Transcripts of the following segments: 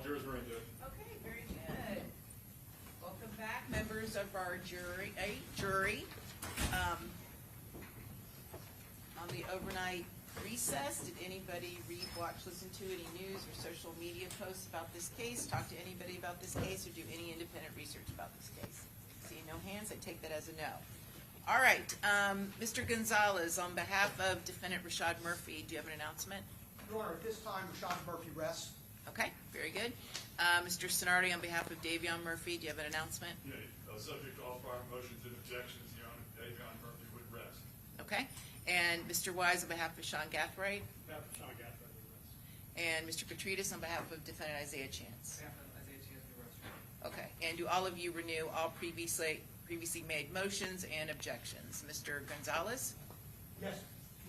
jurors are in good. Okay, very good. Welcome back, members of our jury. On the overnight recess, did anybody read, watch, listen to any news or social media posts about this case? Talk to anybody about this case or do any independent research about this case? See no hands, I take that as a no. All right, Mr. Gonzalez, on behalf of defendant Rashad Murphy, do you have an announcement? Your Honor, at this time, Rashad Murphy rests. Okay, very good. Mr. Sonardi, on behalf of Davion Murphy, do you have an announcement? Yeah, subject to all prior motions and objections, Your Honor, Davion Murphy would rest. Okay. And Mr. Wise, on behalf of Sean Gathright? On behalf of Sean Gathright, we rest. And Mr. Petridis, on behalf of defendant Isaiah Chance? On behalf of Isaiah Chance, we rest. Okay. And do all of you renew all previously made motions and objections? Mr. Gonzalez? Yes.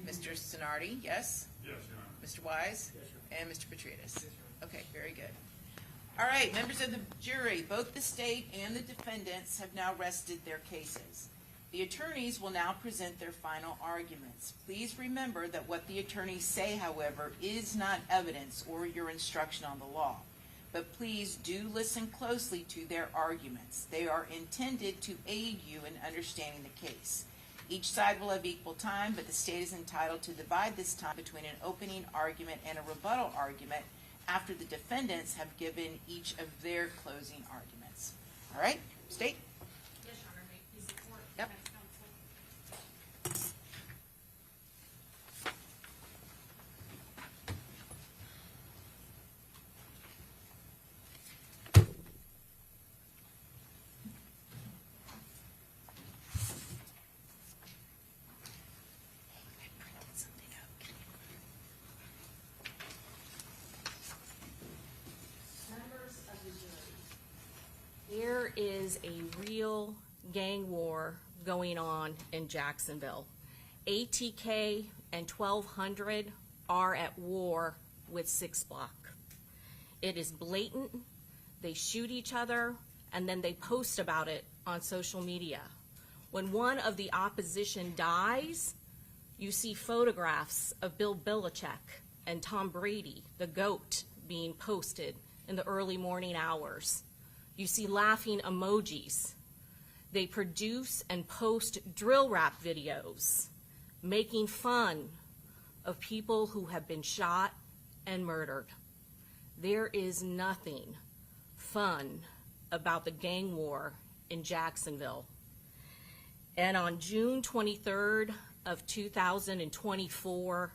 Mr. Sonardi, yes? Yes, Your Honor. Mr. Wise? Yes, Your And Mr. Petridis? Yes, Your Honor. Okay, very good. All right, members of the jury, both the state and the defendants have now rested their cases. The attorneys will now present their final arguments. Please remember that what the attorneys say, however, is not evidence or your instruction on the law. But please do listen closely to their arguments. They are intended to aid you in understanding the case. Each side will have equal time, but the state is entitled to divide this time between an opening argument and a rebuttal argument after the defendants have given each of their closing arguments. All right, state? Yes, Your Honor, may I please report? Yep. Defense counsel. Members of the jury, there is a real gang war going on in Jacksonville. ATK and 1200 are at war with 6 Block. It is blatant. They shoot each other and then they post about it on social media. When one of the opposition dies, you see photographs of Bill Belichick and Tom Brady, the GOAT, being posted in the early morning hours. You see laughing emojis. They produce and post drill rap videos, making fun of people who have been shot and murdered. There is nothing fun about the gang war in Jacksonville. And on June 23rd of 2024,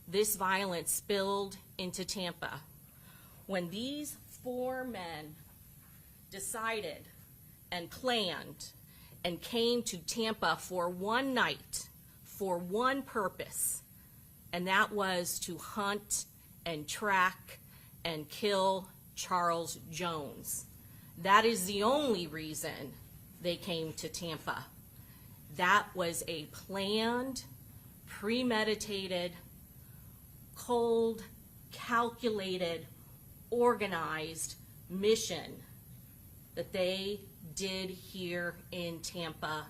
this violence spilled into Tampa when these 4 men decided and planned and came to Tampa for one night for one purpose, and that was to hunt and track and kill Charles Jones. That is the only reason they came to Tampa. That was a planned, premeditated, cold, calculated, organized mission that they did here in Tampa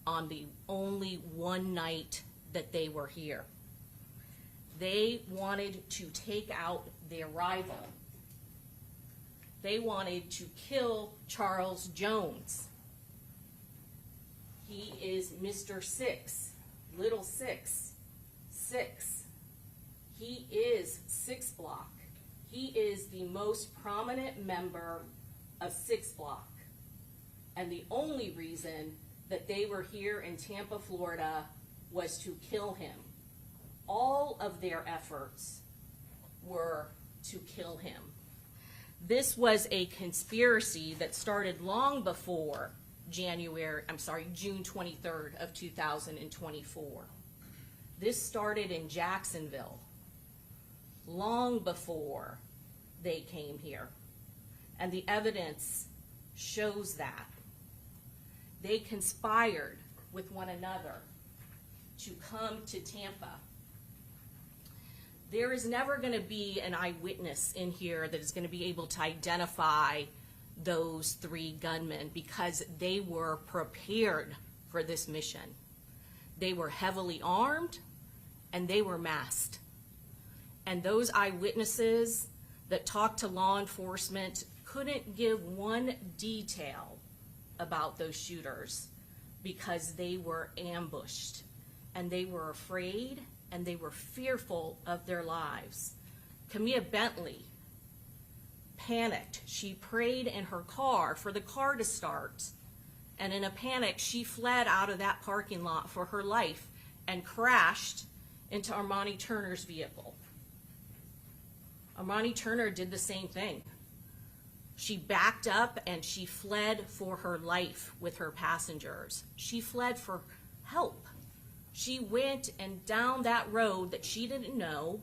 on the only one night that they were here. They wanted to take out their rival. They wanted to kill Charles Jones. He is Mr. Six, Little Six, Six. He is 6 Block. He is the most prominent member of 6 Block. And the only reason that they were here in Tampa, Florida, was to kill him. All of their efforts were to kill him. This was a conspiracy that started long before June 23rd of 2024. This started in Jacksonville long before they came here. And the evidence shows that. They conspired with one another to come to Tampa. There is never going to be an eyewitness in here that is going to be able to identify those 3 gunmen because they were prepared for this mission. They were heavily armed and they were masked. And those eyewitnesses that talked to law enforcement couldn't give one detail about those shooters because they were ambushed and they were afraid and they were fearful of their lives. Camilla Bentley panicked. She prayed in her car for the car to start, and in a panic she fled out of that parking lot for her life and crashed into Armani Turner's vehicle. Armani Turner did the same thing. She backed up and she fled for her life with her passengers. She fled for help. She went and down that road that she didn't know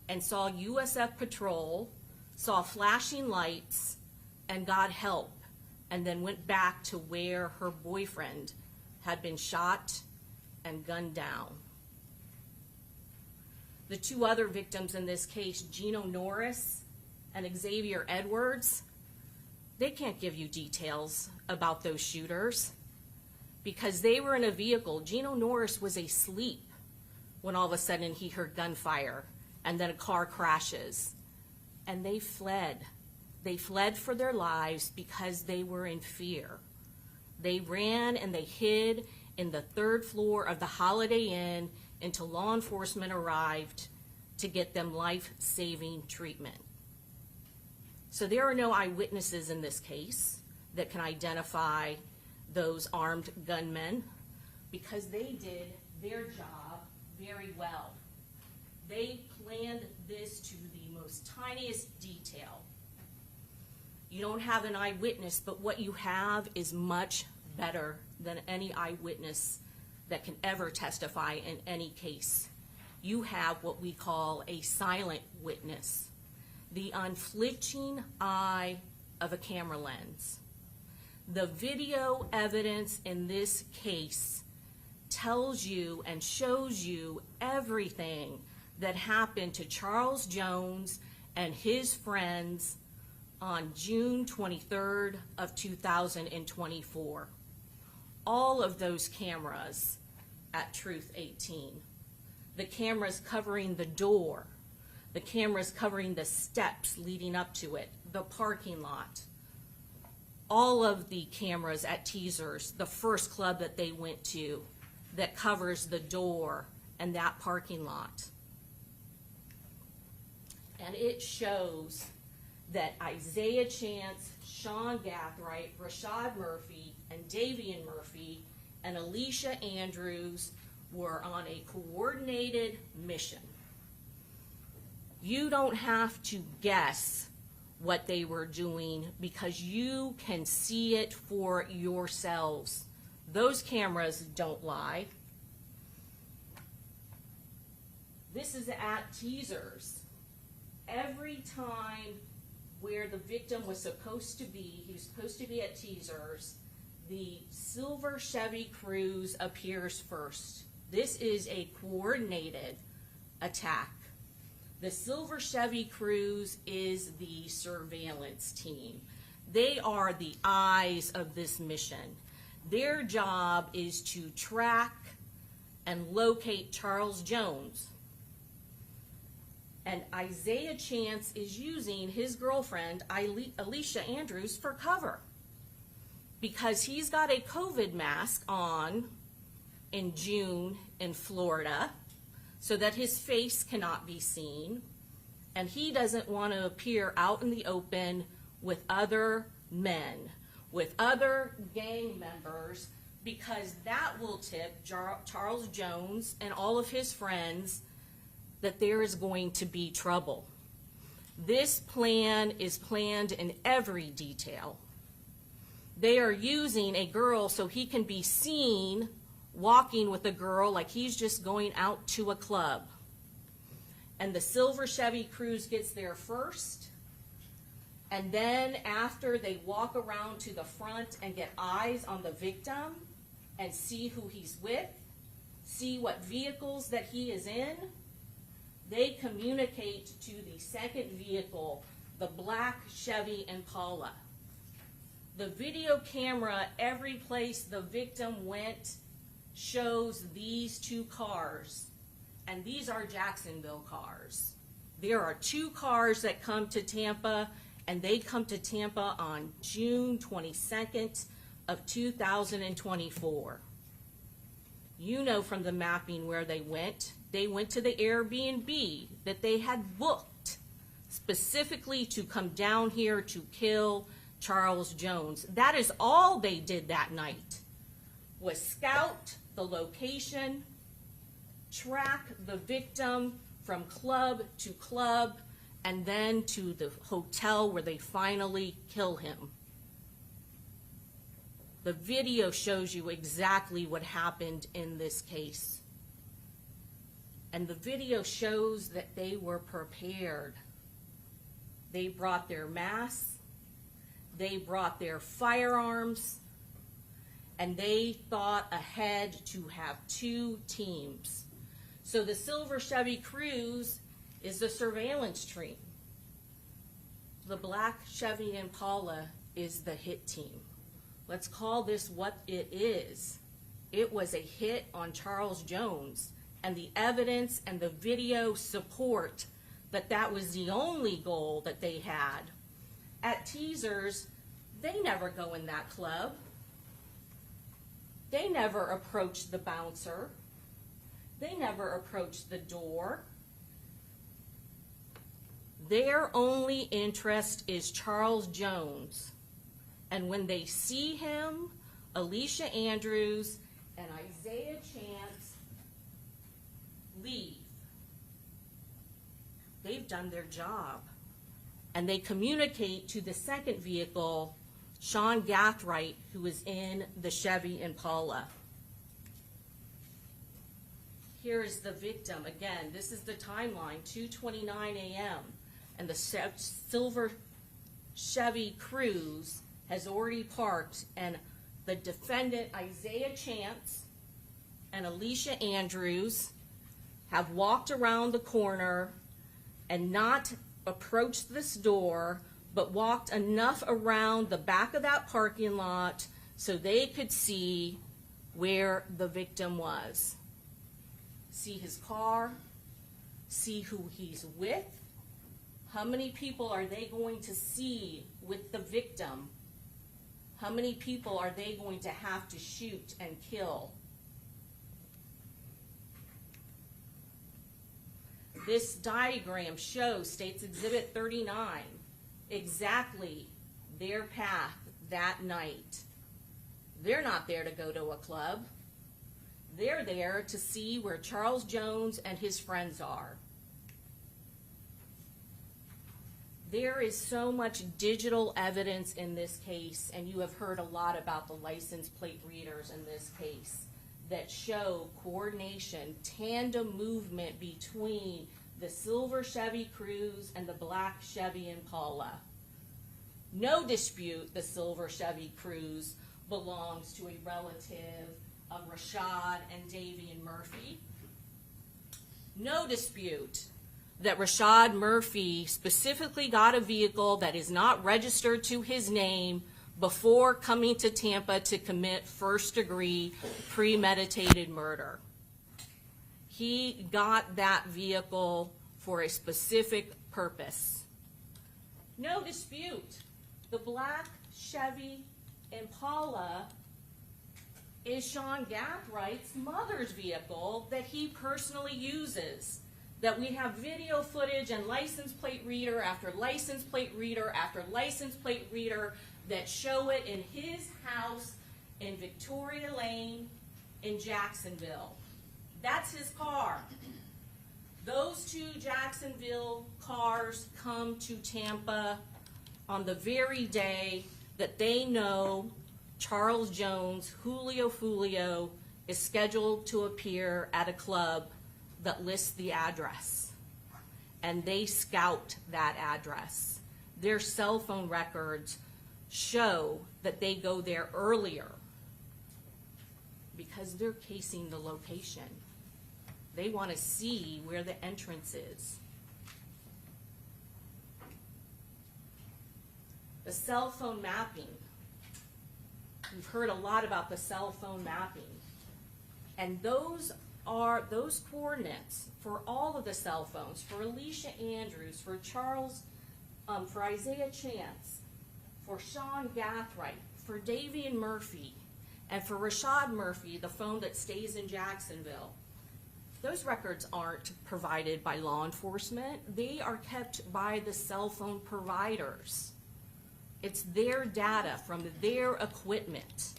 and saw USF patrol, saw flashing lights, and got help, and then went back to where her boyfriend had been shot and gunned down. The two other victims in this case, Gino Norris and Xavier Edwards, they can't give you details about those shooters because they were in a vehicle. Gino Norris was asleep when all of a sudden he heard gunfire and then a car crashes. And they fled. They fled for their lives because they were in fear. They ran and they hid in the third floor of the Holiday Inn until law enforcement arrived to get them life-saving treatment. So there are no eyewitnesses in this case that can identify those armed gunmen because they did their job very well. They planned this to the most tiniest detail. You don't have an eyewitness, but what you have is much better than any eyewitness that can ever testify in any case. You have what we call a silent witness, the unflinching eye of a camera lens. The video evidence in this case tells you and shows you everything that happened to Charles Jones and his friends on June 23rd of 2024. All of those cameras at Truth 18. The cameras covering the door, the cameras covering the steps leading up to it, the parking lot. All of the cameras at Teasers, the first club that they went to that covers the door and that parking lot. And it shows that Isaiah Chance, Sean Gathright, Rashad Murphy, and Davian Murphy, and Alicia Andrews were on a coordinated mission. You don't have to guess what they were doing because you can see it for yourselves. Those cameras don't lie. This is at Teasers. Every time where the victim was supposed to be, he was supposed to be at Teasers, the silver Chevy Cruz appears first. This is a coordinated attack. The silver Chevy Cruz is the surveillance team. They are the eyes of this mission. Their job is to track and locate Charles Jones. And Isaiah Chance is using his girlfriend, Alicia Andrews, for cover because he's got a COVID mask on in June in Florida so that his face cannot be seen, and he doesn't want to appear out in the open with other men, with other gang members, because that will tip Charles Jones and all of his friends that there is going to be trouble. This plan is planned in every detail. They are using a girl so he can be seen walking with a girl like he's just going out to a club. And the silver Chevy Cruz gets there first, and then after they walk around to the front and get eyes on the victim and see who he's with, see what vehicles that he is in, they communicate to the second vehicle, the black Chevy Impala. The video camera, every place the victim went, shows these two cars, and these are Jacksonville cars. There are 2 cars that come to Tampa, and they come to Tampa on June 22nd of 2024. You know from the mapping where they went. They went to the Airbnb that they had booked specifically to come down here to kill Charles Jones. That is all they did that night, was scout the location, track the victim from club to club, and then to the hotel where they finally kill him. The video shows you exactly what happened in this case. And the video shows that they were prepared. They brought their masks, they brought their firearms, and they thought ahead to have 2 teams. So the silver Chevy Cruz is the surveillance team. The black Chevy Impala is the hit team. Let's call this what it is. It was a hit on Charles Jones, and the evidence and the video support that that was the only goal that they had. At Teasers, they never go in that club. They never approach the bouncer. They never approach the door. Their only interest is Charles Jones. And when they see him, Alicia Andrews and Isaiah Chance leave. They've done their job. And they communicate to the second vehicle, Sean Gathright, who is in the Chevy Impala. Here is the victim. Again, this is the timeline, 2:29 a.m. And the silver Chevy Cruz has already parked, and the defendant, Isaiah Chance and Alicia Andrews, have walked around the corner and not approached this door, but walked enough around the back of that parking lot so they could see where the victim was. See his car, see who he's with. How many people are they going to see with the victim? How many people are they going to have to shoot and kill? This diagram shows, states Exhibit 39, exactly their path that night. They're not there to go to a club. They're there to see where Charles Jones and his friends are. There is so much digital evidence in this case, and you have heard a lot about the license plate readers in this case, that show coordination, tandem movement between the silver Chevy Cruz and the black Chevy Impala. No dispute the silver Chevy Cruz belongs to a relative of Rashad and Davian Murphy. No dispute that Rashad Murphy specifically got a vehicle that is not registered to his name before coming to Tampa to commit first-degree premeditated murder. He got that vehicle for a specific purpose. No dispute. The black Chevy Impala is Sean Gathright's mother's vehicle that he personally uses. That we have video footage and license plate reader after license plate reader after license plate reader that show it in his house in Victoria Lane in Jacksonville. That's his car. Those 2 Jacksonville cars come to Tampa on the very day that they know Charles Jones, Julio Foolio, is scheduled to appear at a club that lists the address. And they scout that address. Their cell phone records show that they go there earlier because they're casing the location. They want to see where the entrance is. The cell phone mapping. We've heard a lot about the cell phone mapping. And those are those coordinates for all of the cell phones, for Alicia Andrews, for Charles, for Isaiah Chance, for Sean Gathright, for Davian Murphy, and for Rashad Murphy, the phone that stays in Jacksonville. Those records aren't provided by law enforcement. They are kept by the cell phone providers. It's their data from their equipment.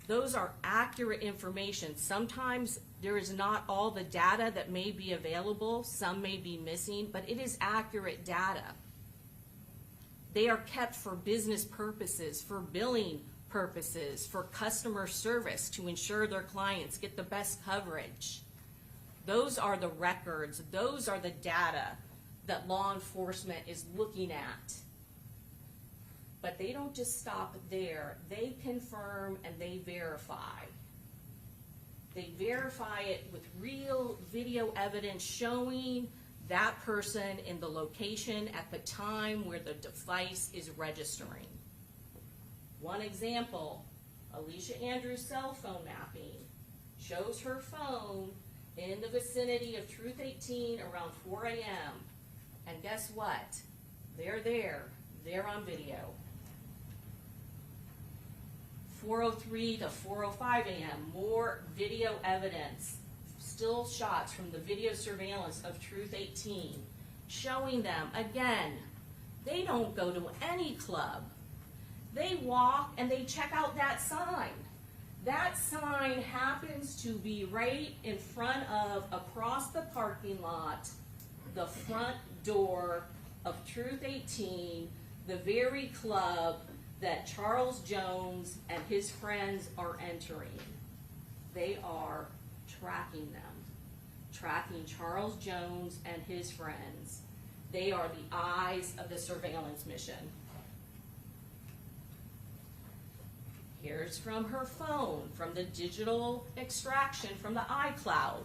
Those are accurate information. Sometimes there is not all the data that may be available. Some may be missing, but it is accurate data. They are kept for business purposes, for billing purposes, for customer service to ensure their clients get the best coverage. Those are the records. Those are the data that law enforcement is looking at. But they don't just stop there. They confirm and they verify. They verify it with real video evidence showing that person in the location at the time where the device is registering. One example, Alicia Andrews' cell phone mapping shows her phone in the vicinity of Truth 18 around 4 a.m. And guess what? They're there. They're on video. 4:03 to 4:05 a.m., more video evidence, still shots from the video surveillance of Truth 18, showing them, again, they don't go to any club. They walk and they check out that sign. That sign happens to be right in front of, across the parking lot, the front door of Truth 18, the very club that Charles Jones and his friends are entering. They are tracking them, tracking Charles Jones and his friends. They are the eyes of the surveillance mission. Here's from her phone, from the digital extraction from the iCloud.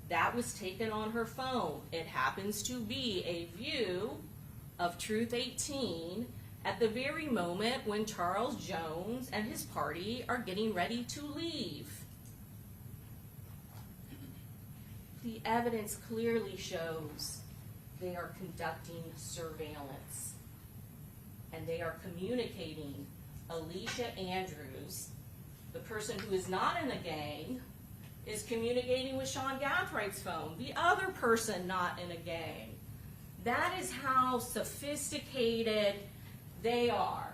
That was taken on her phone. It happens to be a view of Truth 18 at the very moment when Charles Jones and his party are getting ready to leave. The evidence clearly shows they are conducting surveillance, and they are communicating. Alicia Andrews, the person who is not in a gang, is communicating with Sean Gathright's phone, the other person not in a gang. That is how sophisticated they are.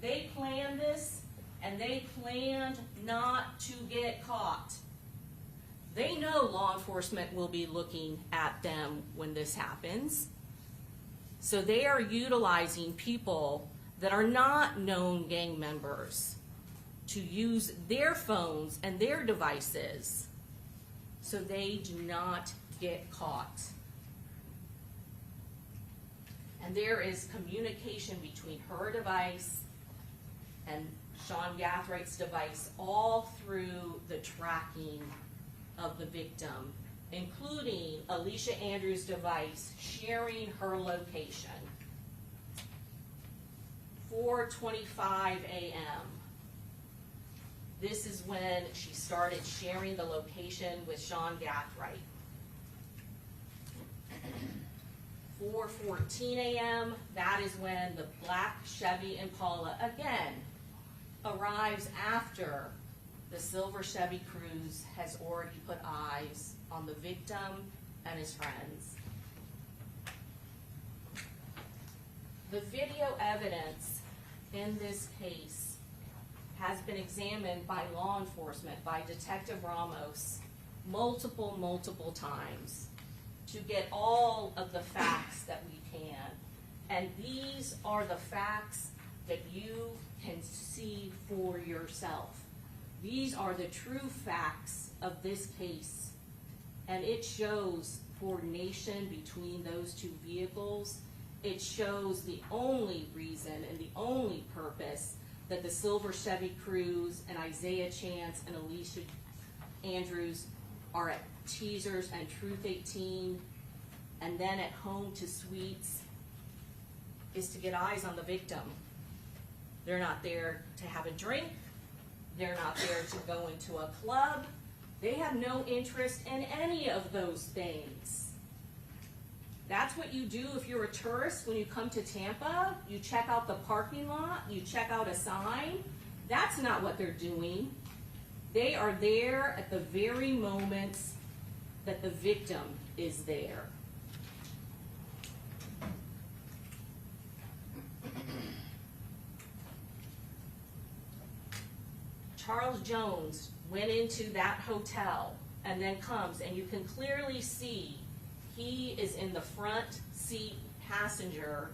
They planned this, and they planned not to get caught. They know law enforcement will be looking at them when this happens. So they are utilizing people that are not known gang members to use their phones and their devices so they do not get caught. And there is communication between her device and Sean Gathright's device all through the tracking of the victim, including Alicia Andrews' device sharing her location. 4:25 a.m. This is when she started sharing the location with Sean Gathright. 4:14 a.m., that is when the black Chevy Impala again arrives after the silver Chevy Cruz has already put eyes on the victim and his friends. The video evidence in this case has been examined by law enforcement, by Detective Ramos, multiple times to get all of the facts that we can. And these are the facts that you can see for yourself. These are the true facts of this case. And it shows coordination between those two vehicles. It shows the only reason and the only purpose that the silver Chevy Cruz and Isaiah Chance and Alicia Andrews are at Teasers and Truth 18 and then at Home to Suites is to get eyes on the victim. They're not there to have a drink. They're not there to go into a club. They have no interest in any of those things. That's what you do if you're a tourist when you come to Tampa. You check out the parking lot, you check out a sign. That's not what they're doing. They are there at the very moments that the victim is there. Charles Jones went into that hotel and then comes, and you can clearly see he is in the front seat passenger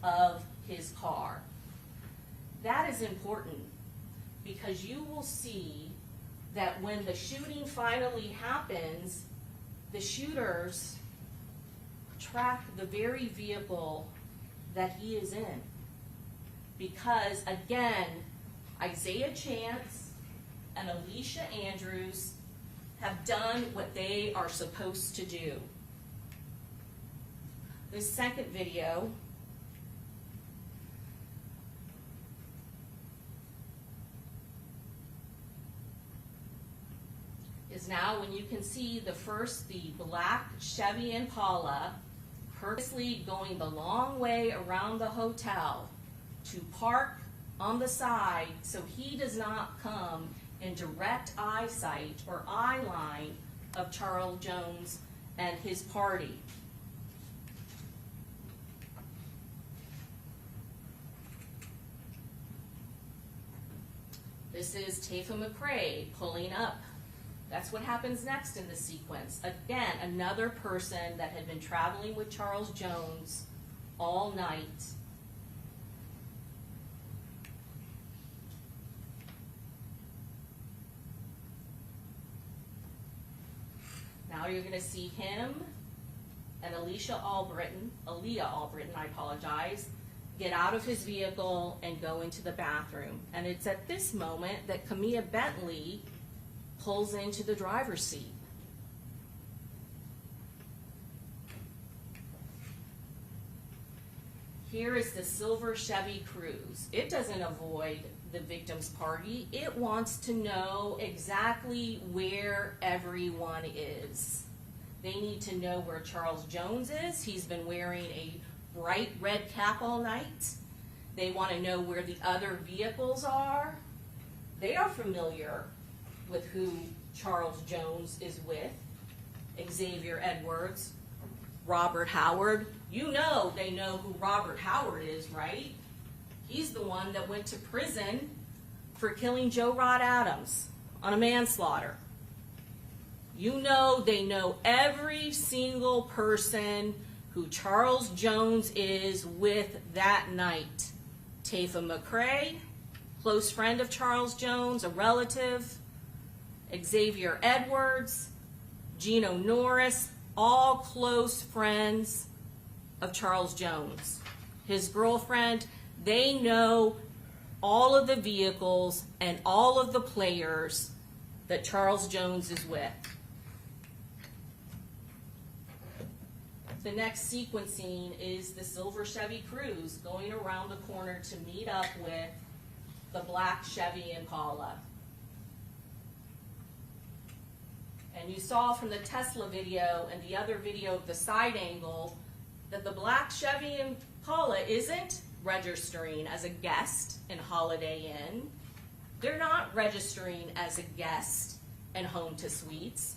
of his car. That is important because you will see that when the shooting finally happens, the shooters track the very vehicle that he is in. Because again, Isaiah Chance and Alicia Andrews have done what they are supposed to do. The second video is now when you can see the black Chevy Impala purposely going the long way around the hotel to park on the side so he does not come in direct eyesight or eye line of Charles Jones and his party. This is Tafa McRae pulling up. That's what happens next in the sequence. Again, another person that had been traveling with Charles Jones all night. Now you're going to see him and Aaliyah Albritton, I apologize, get out of his vehicle and go into the bathroom. And it's at this moment that Camilla Bentley pulls into the driver's seat. Here is the silver Chevy Cruz. It doesn't avoid the victim's party. It wants to know exactly where everyone is. They need to know where Charles Jones is. He's been wearing a bright red cap all night. They want to know where the other vehicles are. They are familiar with who Charles Jones is with. Xavier Edwards, Robert Howard. You know they know who Robert Howard is, right? He's the one that went to prison for killing Joe Rod Adams on a manslaughter. You know they know every single person who Charles Jones is with that night. Tafa McRae, close friend of Charles Jones, a relative. Xavier Edwards, Gino Norris, all close friends of Charles Jones. His girlfriend, they know all of the vehicles and all of the players that Charles Jones is with. The next sequencing is the silver Chevy Cruz going around the corner to meet up with the black Chevy Impala. And you saw from the Tesla video and the other video of the side angle that the black Chevy Impala isn't registering as a guest in Holiday Inn. They're not registering as a guest in Home to Suites.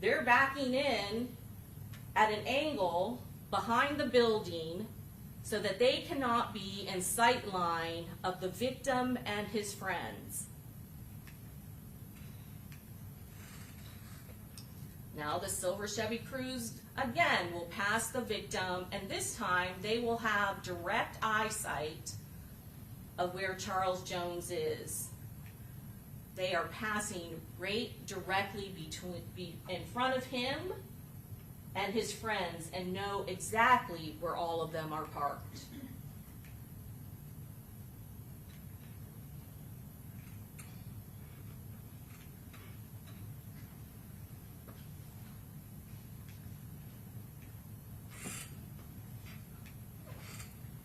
They're backing in at an angle behind the building so that they cannot be in sight line of the victim and his friends. Now the silver Chevy Cruz again will pass the victim, and this time they will have direct eyesight of where Charles Jones is. They are passing right directly in front of him and his friends and know exactly where all of them are parked.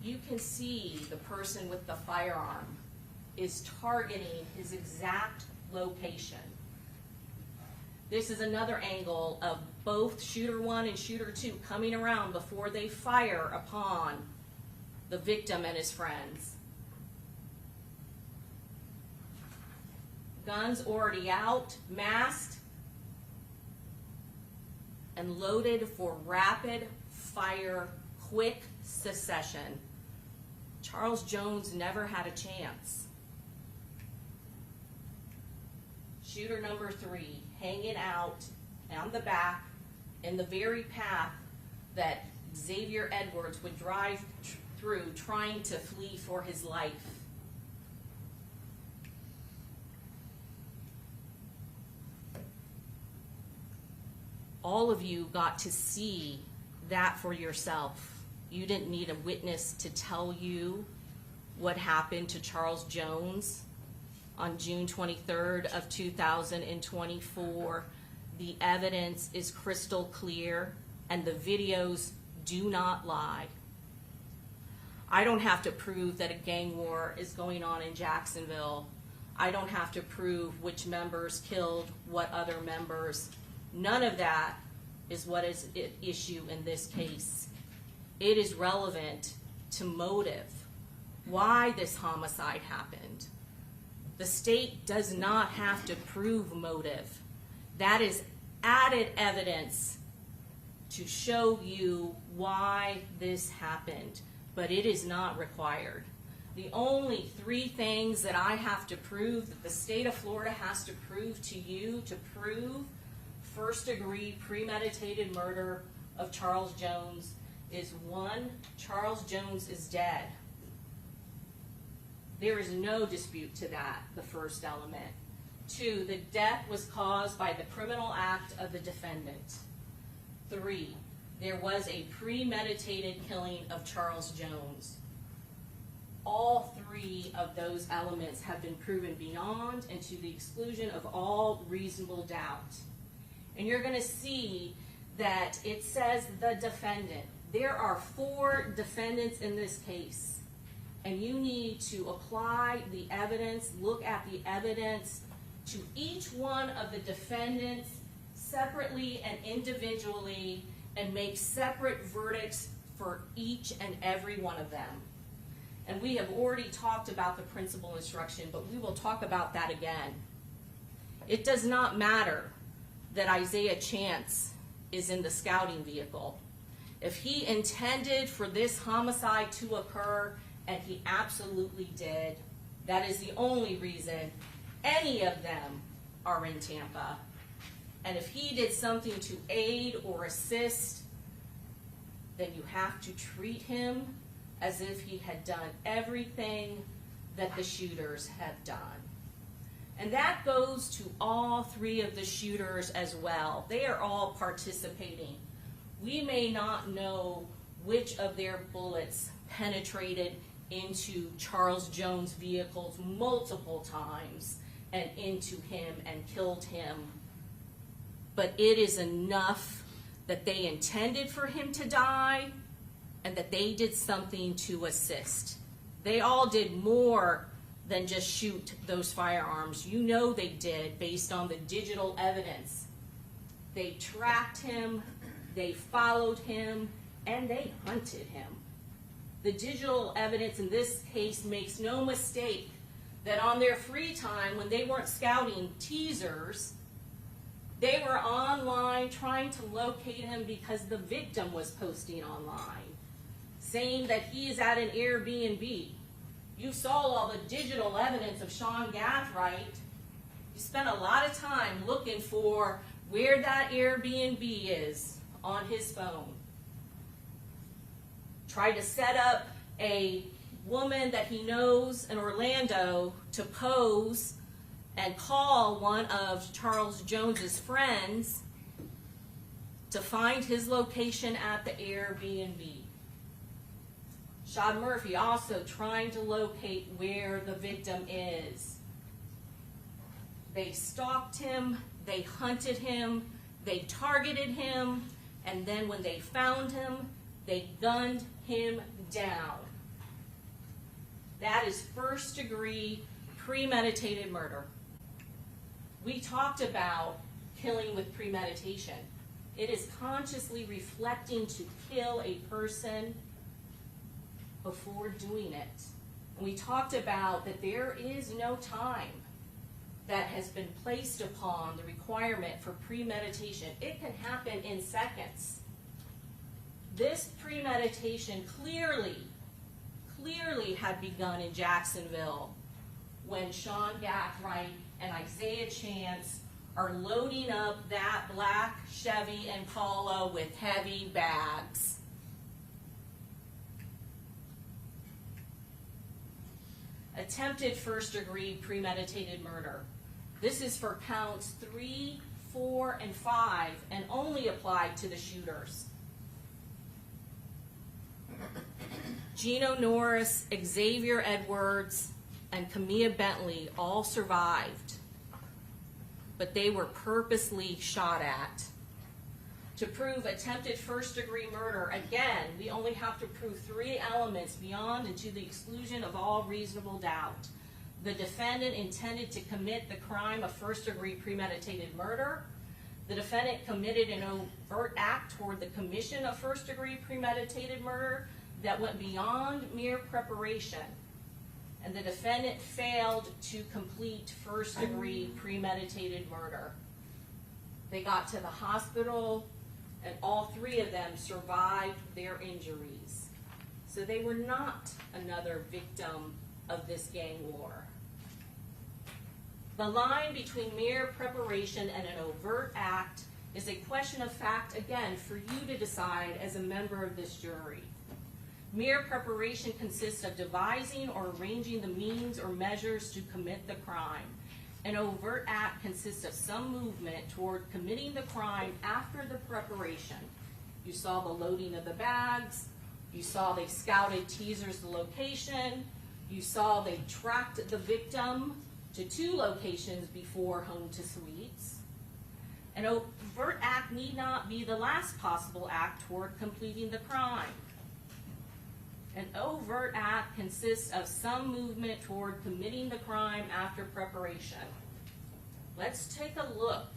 You can see the person with the firearm is targeting his exact location. This is another angle of both shooter 1 and shooter 2 coming around before they fire upon the victim and his friends. Guns already out, masked, and loaded for rapid fire, quick succession. Charles Jones never had a chance. Shooter number 3, hanging out on the back in the very path that Xavier Edwards would drive through, trying to flee for his life. All of you got to see that for yourself. You didn't need a witness to tell you what happened to Charles Jones on June 23rd of 2024. The evidence is crystal clear and the videos do not lie. I don't have to prove that a gang war is going on in Jacksonville. I don't have to prove which members killed what other members. None of that is what is at issue in this case. It is relevant to motive, why this homicide happened. The state does not have to prove motive. That is added evidence to show you why this happened, but it is not required. The only 3 things that I have to prove, that the state of Florida has to prove to you to prove first-degree premeditated murder of Charles Jones is 1, Charles Jones is dead. There is no dispute to that, the first element. 2, the death was caused by the criminal act of the defendant. 3, there was a premeditated killing of Charles Jones. All 3 of those elements have been proven beyond and to the exclusion of all reasonable doubt. And you're going to see that it says the defendant. There are 4 defendants in this case. And you need to apply the evidence, look at the evidence to each one of the defendants separately and individually, and make separate verdicts for each and every one of them. And we have already talked about the principal instruction, but we will talk about that again. It does not matter that Isaiah Chance is in the scouting vehicle. If he intended for this homicide to occur, and he absolutely did, that is the only reason any of them are in Tampa. And if he did something to aid or assist, then you have to treat him as if he had done everything that the shooters have done. And that goes to all 3 of the shooters as well. They are all participating. We may not know which of their bullets penetrated into Charles Jones' vehicles multiple times and into him and killed him, but it is enough that they intended for him to die and that they did something to assist. They all did more than just shoot those firearms. You know they did based on the digital evidence. They tracked him, they followed him, and they hunted him. The digital evidence in this case makes no mistake that on their free time, when they weren't scouting teasers, they were online trying to locate him because the victim was posting online, saying that he is at an Airbnb. You saw all the digital evidence of Sean Gathright. You spent a lot of time looking for where that Airbnb is on his phone. Tried to set up a woman that he knows in Orlando to pose and call one of Charles Jones's friends to find his location at the Airbnb. Sean Murphy also trying to locate where the victim is. They stalked him, they hunted him, they targeted him, and then when they found him, they gunned him down. That is first-degree premeditated murder. We talked about killing with premeditation. It is consciously reflecting to kill a person before doing it. And we talked about that there is no time that has been placed upon the requirement for premeditation. It can happen in seconds. This premeditation clearly had begun in Jacksonville when Sean Gathright and Isaiah Chance are loading up that black Chevy Impala with heavy bags. Attempted first-degree premeditated murder. This is for counts 3, 4, and 5, and only applied to the shooters. Gino Norris, Xavier Edwards, and Camilla Bentley all survived, but they were purposely shot at. To prove attempted first-degree murder, again, we only have to prove 3 elements beyond and to the exclusion of all reasonable doubt. The defendant intended to commit the crime of first-degree premeditated murder. The defendant committed an overt act toward the commission of first-degree premeditated murder that went beyond mere preparation. And the defendant failed to complete first-degree premeditated murder. They got to the hospital, and all 3 of them survived their injuries. So they were not another victim of this gang war. The line between mere preparation and an overt act is a question of fact, again, for you to decide as a member of this jury. Mere preparation consists of devising or arranging the means or measures to commit the crime. An overt act consists of some movement toward committing the crime after the preparation. You saw the loading of the bags. You saw they scouted teasers the location. You saw they tracked the victim to 2 locations before home to suites. An overt act need not be the last possible act toward completing the crime. An overt act consists of some movement toward committing the crime after preparation. Let's take a look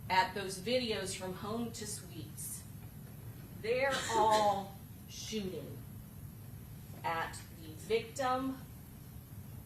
at those videos from home to suites. They're all shooting at the victim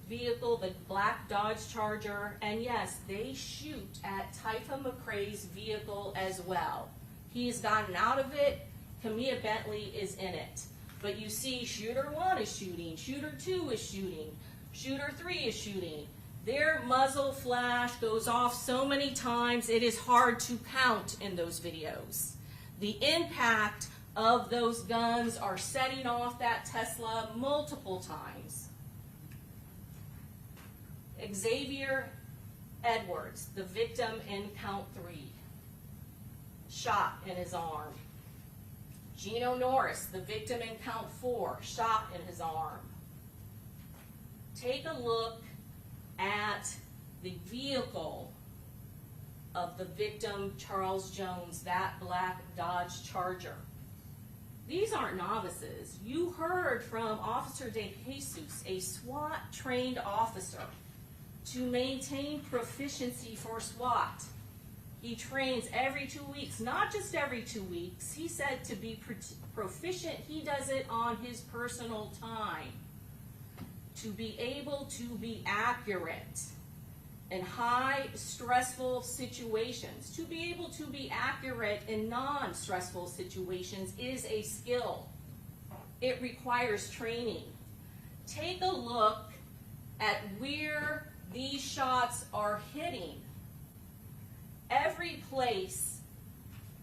vehicle, the black Dodge Charger, and yes, they shoot at Typha McCrae's vehicle as well. He's gotten out of it. Camilla Bentley is in it. But you see, shooter 1 is shooting, shooter 2 is shooting, shooter 3 is shooting. Their muzzle flash goes off so many times, it is hard to count in those videos. The impact of those guns are setting off that Tesla multiple times. Xavier Edwards, the victim in count 3, shot in his arm. Gino Norris, the victim in count 4, shot in his arm. Take a look at the vehicle of the victim, Charles Jones, that black Dodge Charger. These aren't novices. You heard from Officer De Jesus, a SWAT-trained officer, to maintain proficiency for SWAT. He trains every 2 weeks, not just every 2 weeks. He said to be proficient, he does it on his personal time. To be able to be accurate in high stressful situations, to be able to be accurate in non-stressful situations is a skill. It requires training. Take a look at where these shots are hitting. Every place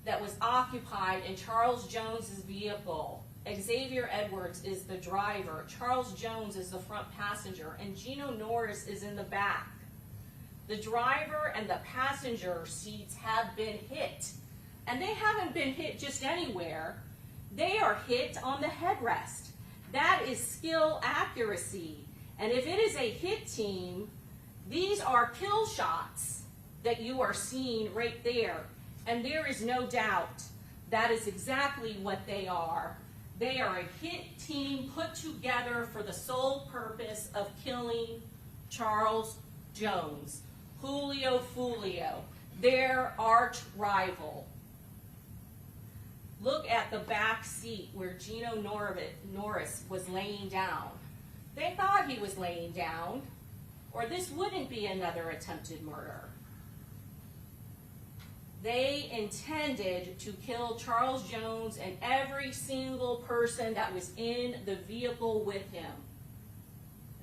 that was occupied in Charles Jones's vehicle, Xavier Edwards is the driver, Charles Jones is the front passenger, and Gino Norris is in the back. The driver and the passenger seats have been hit. And they haven't been hit just anywhere. They are hit on the headrest. That is skill accuracy. And if it is a hit team, these are kill shots that you are seeing right there. And there is no doubt that is exactly what they are. They are a hit team put together for the sole purpose of killing Charles Jones, Julio Foolio, their arch rival. Look at the back seat where Gino Norris was laying down. They thought he was laying down, or this wouldn't be another attempted murder. They intended to kill Charles Jones and every single person that was in the vehicle with him.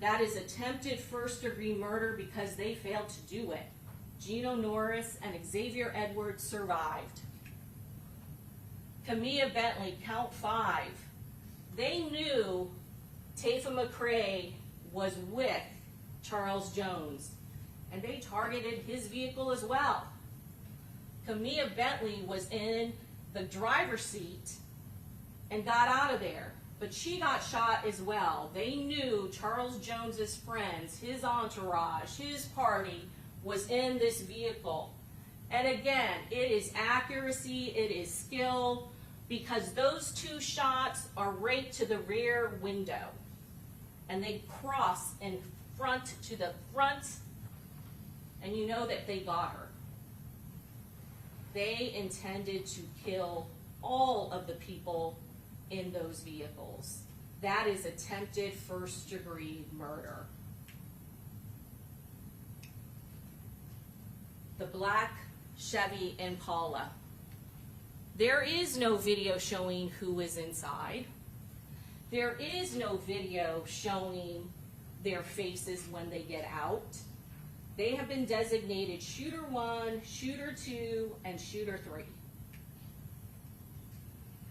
That is attempted first-degree murder because they failed to do it. Gino Norris and Xavier Edwards survived. Camilla Bentley, count 5. They knew Tafa McRae was with Charles Jones, and they targeted his vehicle as well. Camilla Bentley was in the driver's seat and got out of there, but she got shot as well. They knew Charles Jones's friends, his entourage, his party was in this vehicle. And again, it is accuracy, it is skill, because those 2 shots are right to the rear window. And they cross in front to the front, and you know that they got her. They intended to kill all of the people in those vehicles. That is attempted first-degree murder. The black Chevy Impala. There is no video showing who is inside. There is no video showing their faces when they get out. They have been designated Shooter 1, Shooter 2, and Shooter 3.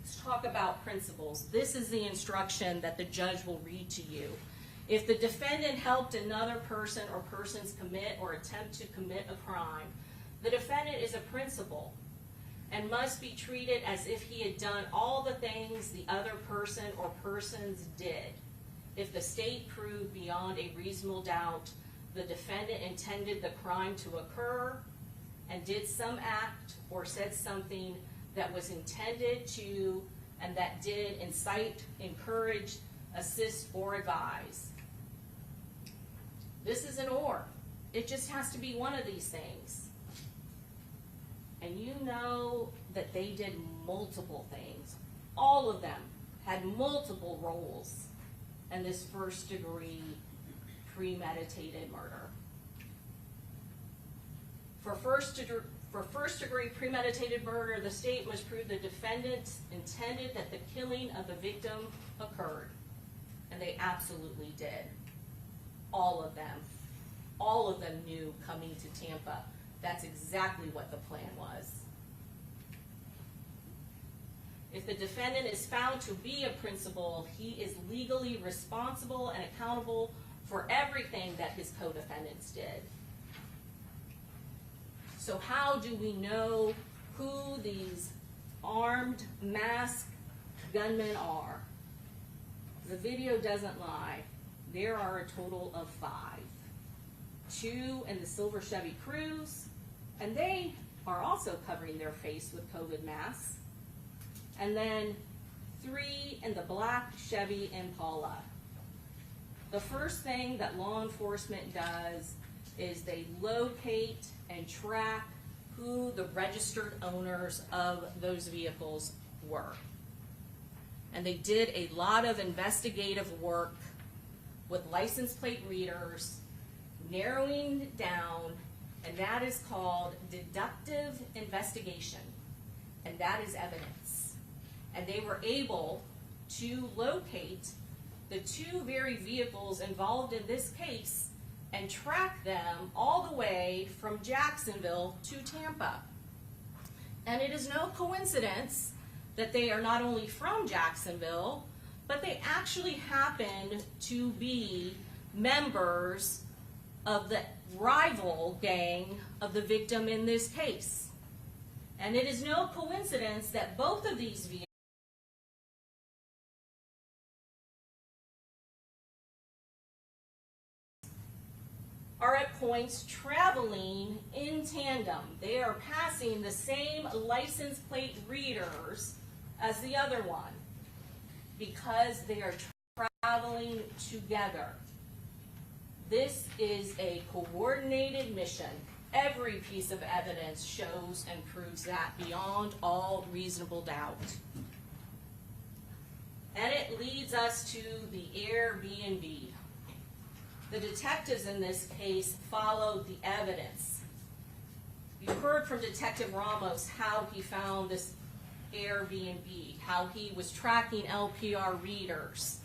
Let's talk about principles. This is the instruction that the judge will read to you. If the defendant helped another person or persons commit or attempt to commit a crime, the defendant is a principal and must be treated as if he had done all the things the other person or persons did. If the state proved beyond a reasonable doubt the defendant intended the crime to occur and did some act or said something that was intended to and that did incite, encourage, assist, or advise. This is an or. It just has to be one of these things. And you know that they did multiple things. All of them had multiple roles in this first-degree premeditated murder. For first-degree premeditated murder, the state must prove the defendant intended that the killing of the victim occurred. And they absolutely did. All of them. All of them knew coming to Tampa. That's exactly what the plan was. If the defendant is found to be a principal, he is legally responsible and accountable for everything that his co-defendants did. So how do we know who these armed, masked gunmen are? The video doesn't lie. There are a total of 5. 2 in the silver Chevy Cruz, and they are also covering their face with COVID masks. And then 3 in the black Chevy Impala. The first thing that law enforcement does is they locate and track who the registered owners of those vehicles were. And they did a lot of investigative work with license plate readers, narrowing down, and that is called deductive investigation, and that is evidence. And they were able to locate the 2 very vehicles involved in this case and track them all the way from Jacksonville to Tampa. And it is no coincidence that they are not only from Jacksonville, but they actually happen to be members of the rival gang of the victim in this case. And it is no coincidence that both of these vehicles are at points traveling in tandem. They are passing the same license plate readers as the other one because they are traveling together. This is a coordinated mission. Every piece of evidence shows and proves that beyond all reasonable doubt. And it leads us to the Airbnb. The detectives in this case followed the evidence. You heard from Detective Ramos how he found this Airbnb, how he was tracking LPR readers,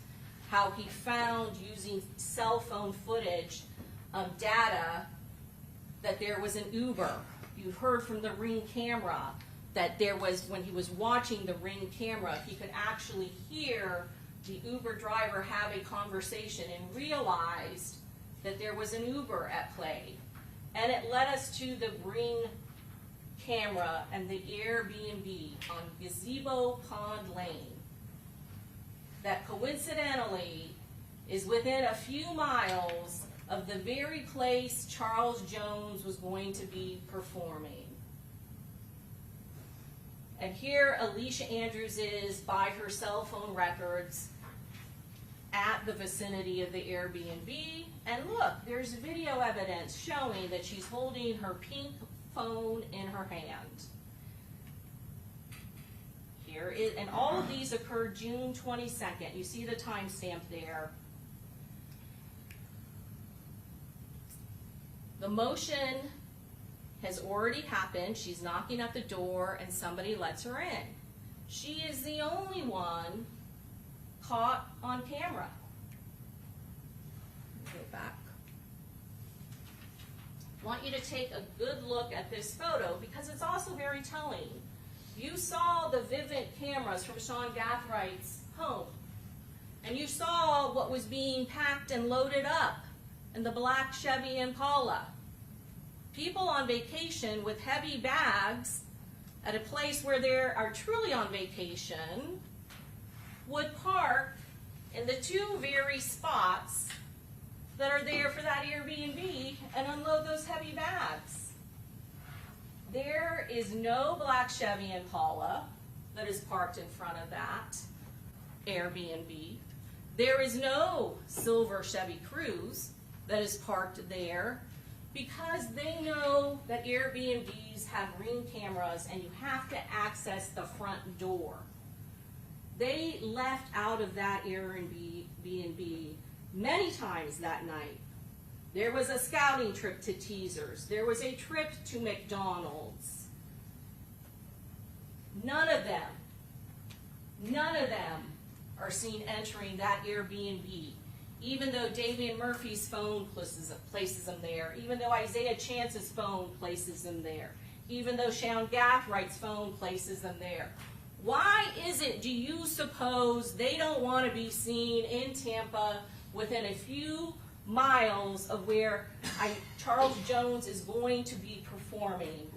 how he found using cell phone footage of data that there was an Uber. You heard from the Ring camera that there was, when he was watching the Ring camera, he could actually hear the Uber driver have a conversation and realized that there was an Uber at play. And it led us to the Ring camera and the Airbnb on Gazebo Pond Lane that coincidentally is within a few miles of the very place Charles Jones was going to be performing. And here Alicia Andrews is by her cell phone records at the vicinity of the Airbnb. And look, there's video evidence showing that she's holding her pink phone in her hand. Here is, and all of these occurred June 22nd. You see the timestamp there. The motion has already happened. She's knocking at the door and somebody lets her in. She is the only one caught on camera. Go back. I want you to take a good look at this photo because it's also very telling. You saw the Vivint cameras from Sean Gathright's home, and you saw what was being packed and loaded up in the black Chevy Impala. People on vacation with heavy bags at a place where they are truly on vacation would park in the two very spots that are there for that Airbnb and unload those heavy bags. There is no black Chevy Impala that is parked in front of that Airbnb. There is no silver Chevy Cruz that is parked there because they know that Airbnbs have Ring cameras and you have to access the front door. They left out of that Airbnb many times that night. There was a scouting trip to Teasers. There was a trip to McDonald's. None of them are seen entering that Airbnb, even though Damian Murphy's phone places them there, even though Isaiah Chance's phone places them there, even though Sean Gathright's phone places them there. Why is it, do you suppose, they don't want to be seen in Tampa within a few miles of where Charles Jones is going to be performing?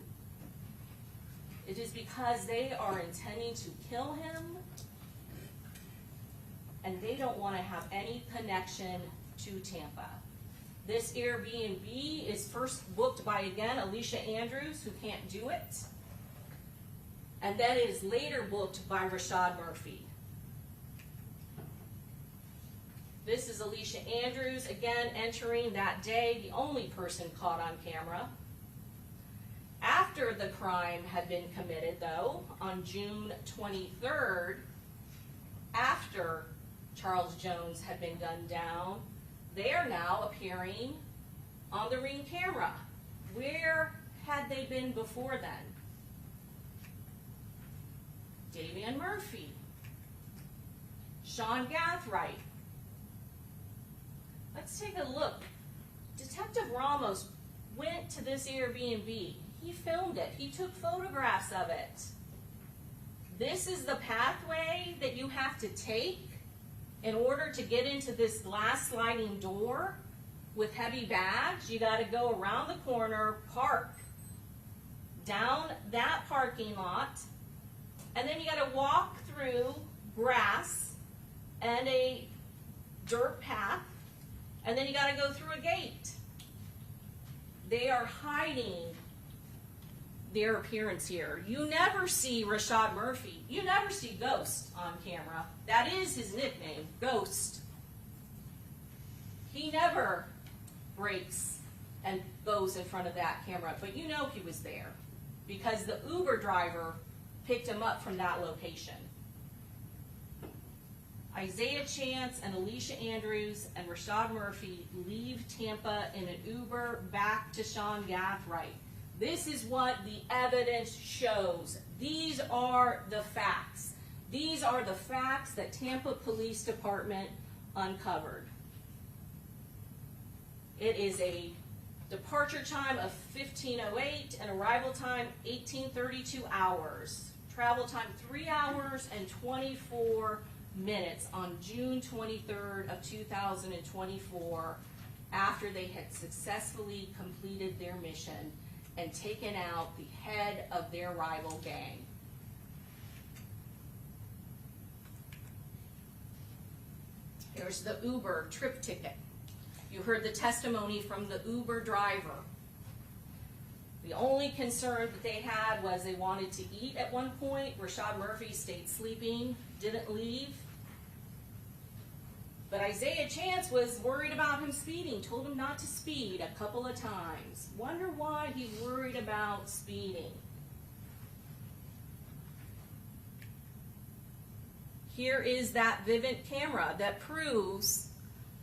It is because they are intending to kill him, and they don't want to have any connection to Tampa. This Airbnb is first booked by, again, Alicia Andrews, who can't do it, and then it is later booked by Rashad Murphy. This is Alicia Andrews, again, entering that day, the only person caught on camera. After the crime had been committed, though, on June 23rd, after Charles Jones had been gunned down, they are now appearing on the Ring camera. Where had they been before then? Damian Murphy, Sean Gathright. Let's take a look. Detective Ramos went to this Airbnb. He filmed it. He took photographs of it. This is the pathway that you have to take in order to get into this glass sliding door with heavy bags. You got to go around the corner, park down that parking lot, and then you got to walk through grass and a dirt path, and then you got to go through a gate. They are hiding their appearance here. You never see Rashad Murphy. You never see Ghost on camera. That is his nickname, Ghost. He never brakes and goes in front of that camera, but you know he was there because the Uber driver picked him up from that location. Isaiah Chance and Alicia Andrews and Rashad Murphy leave Tampa in an Uber back to Sean Gathright. This is what the evidence shows. These are the facts. These are the facts that Tampa Police Department uncovered. It is a departure time of 15:08 and arrival time 18:32 hours. Travel time 3 hours and 24 minutes on June 23rd of 2024 after they had successfully completed their mission and taken out the head of their rival gang. Here's the Uber trip ticket. You heard the testimony from the Uber driver. The only concern that they had was they wanted to eat at one point. Rashad Murphy stayed sleeping, didn't leave. But Isaiah Chance was worried about him speeding, told him not to speed a couple of times. Wonder why he's worried about speeding. Here is that Vivint camera that proves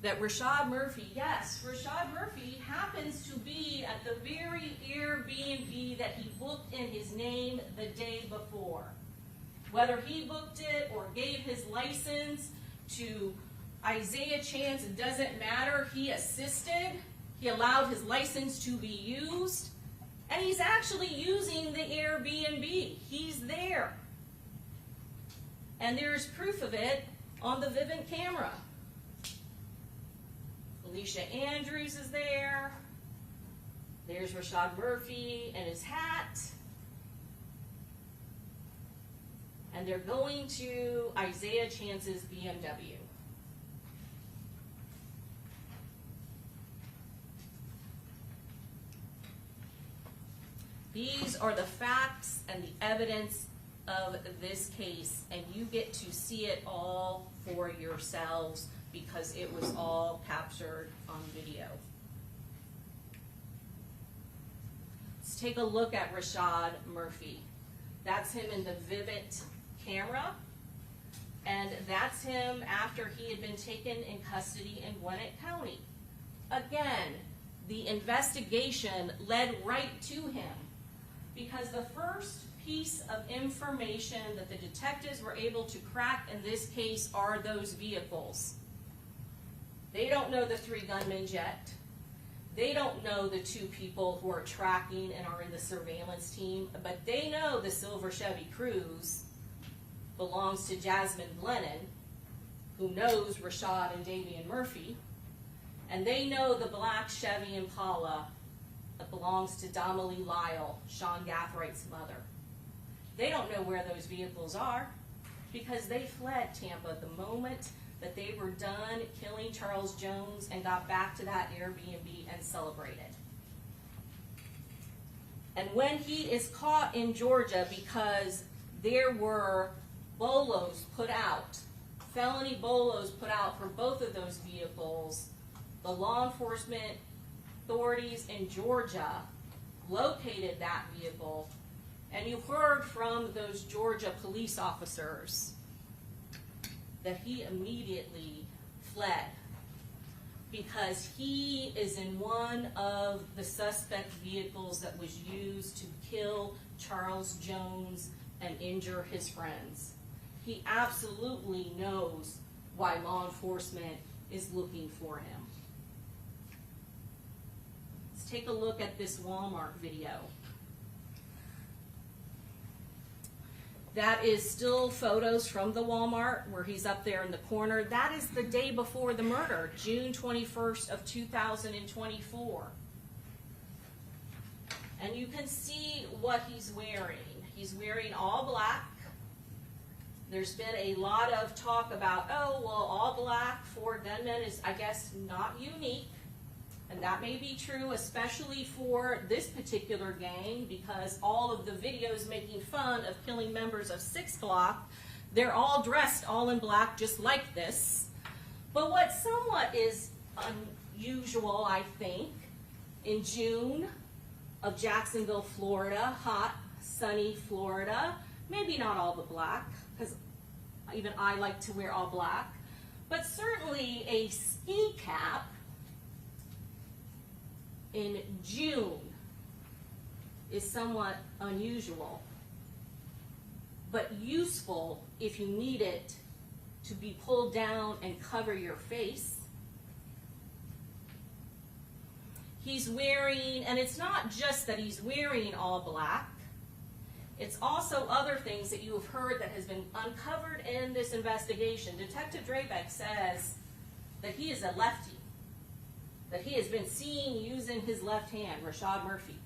that Rashad Murphy, yes, Rashad Murphy happens to be at the very Airbnb that he booked in his name the day before. Whether he booked it or gave his license to Isaiah Chance, it doesn't matter. He assisted. He allowed his license to be used. And he's actually using the Airbnb. He's there. And there's proof of it on the Vivint camera. Alicia Andrews is there. There's Rashad Murphy and his hat. And they're going to Isaiah Chance's BMW. These are the facts and the evidence of this case, and you get to see it all for yourselves because it was all captured on video. Let's take a look at Rashad Murphy. That's him in the Vivint camera, and that's him after he had been taken in custody in Gwinnett County. Again, the investigation led right to him because the first piece of information that the detectives were able to crack in this case are those vehicles. They don't know the 3 gunmen yet. They don't know the 2 people who are tracking and are in the surveillance team, but they know the silver Chevy Cruz belongs to Jasmine Glennon, who knows Rashad and Damian Murphy, and they know the black Chevy Impala that belongs to Damalie Lyle, Sean Gathright's mother. They don't know where those vehicles are because they fled Tampa the moment that they were done killing Charles Jones and got back to that Airbnb and celebrated. And when he is caught in Georgia because there were bolos put out, felony bolos put out for both of those vehicles, the law enforcement authorities in Georgia located that vehicle, and you heard from those Georgia police officers that he immediately fled because he is in one of the suspect vehicles that was used to kill Charles Jones and injure his friends. He absolutely knows why law enforcement is looking for him. Let's take a look at this Walmart video. That is still photos from the Walmart where he's up there in the corner. That is the day before the murder, June 21st of 2024. And you can see what he's wearing. He's wearing all black. There's been a lot of talk about, oh, well, all black for gunmen is, I guess, not unique. And that may be true, especially for this particular gang, because all of the videos making fun of killing members of 6 Block, they're all dressed all in black just like this. But what somewhat is usual, I think, in June of Jacksonville, Florida, hot, sunny Florida. Maybe not all the black, because even I like to wear all black, but certainly a ski cap in June is somewhat unusual, but useful if you need it to be pulled down and cover your face. He's wearing, and it's not just that he's wearing all black, it's also other things that you have heard that has been uncovered in this investigation. Detective Drabeck says that he is a lefty, that he has been seen using his left hand, Rashad Murphy.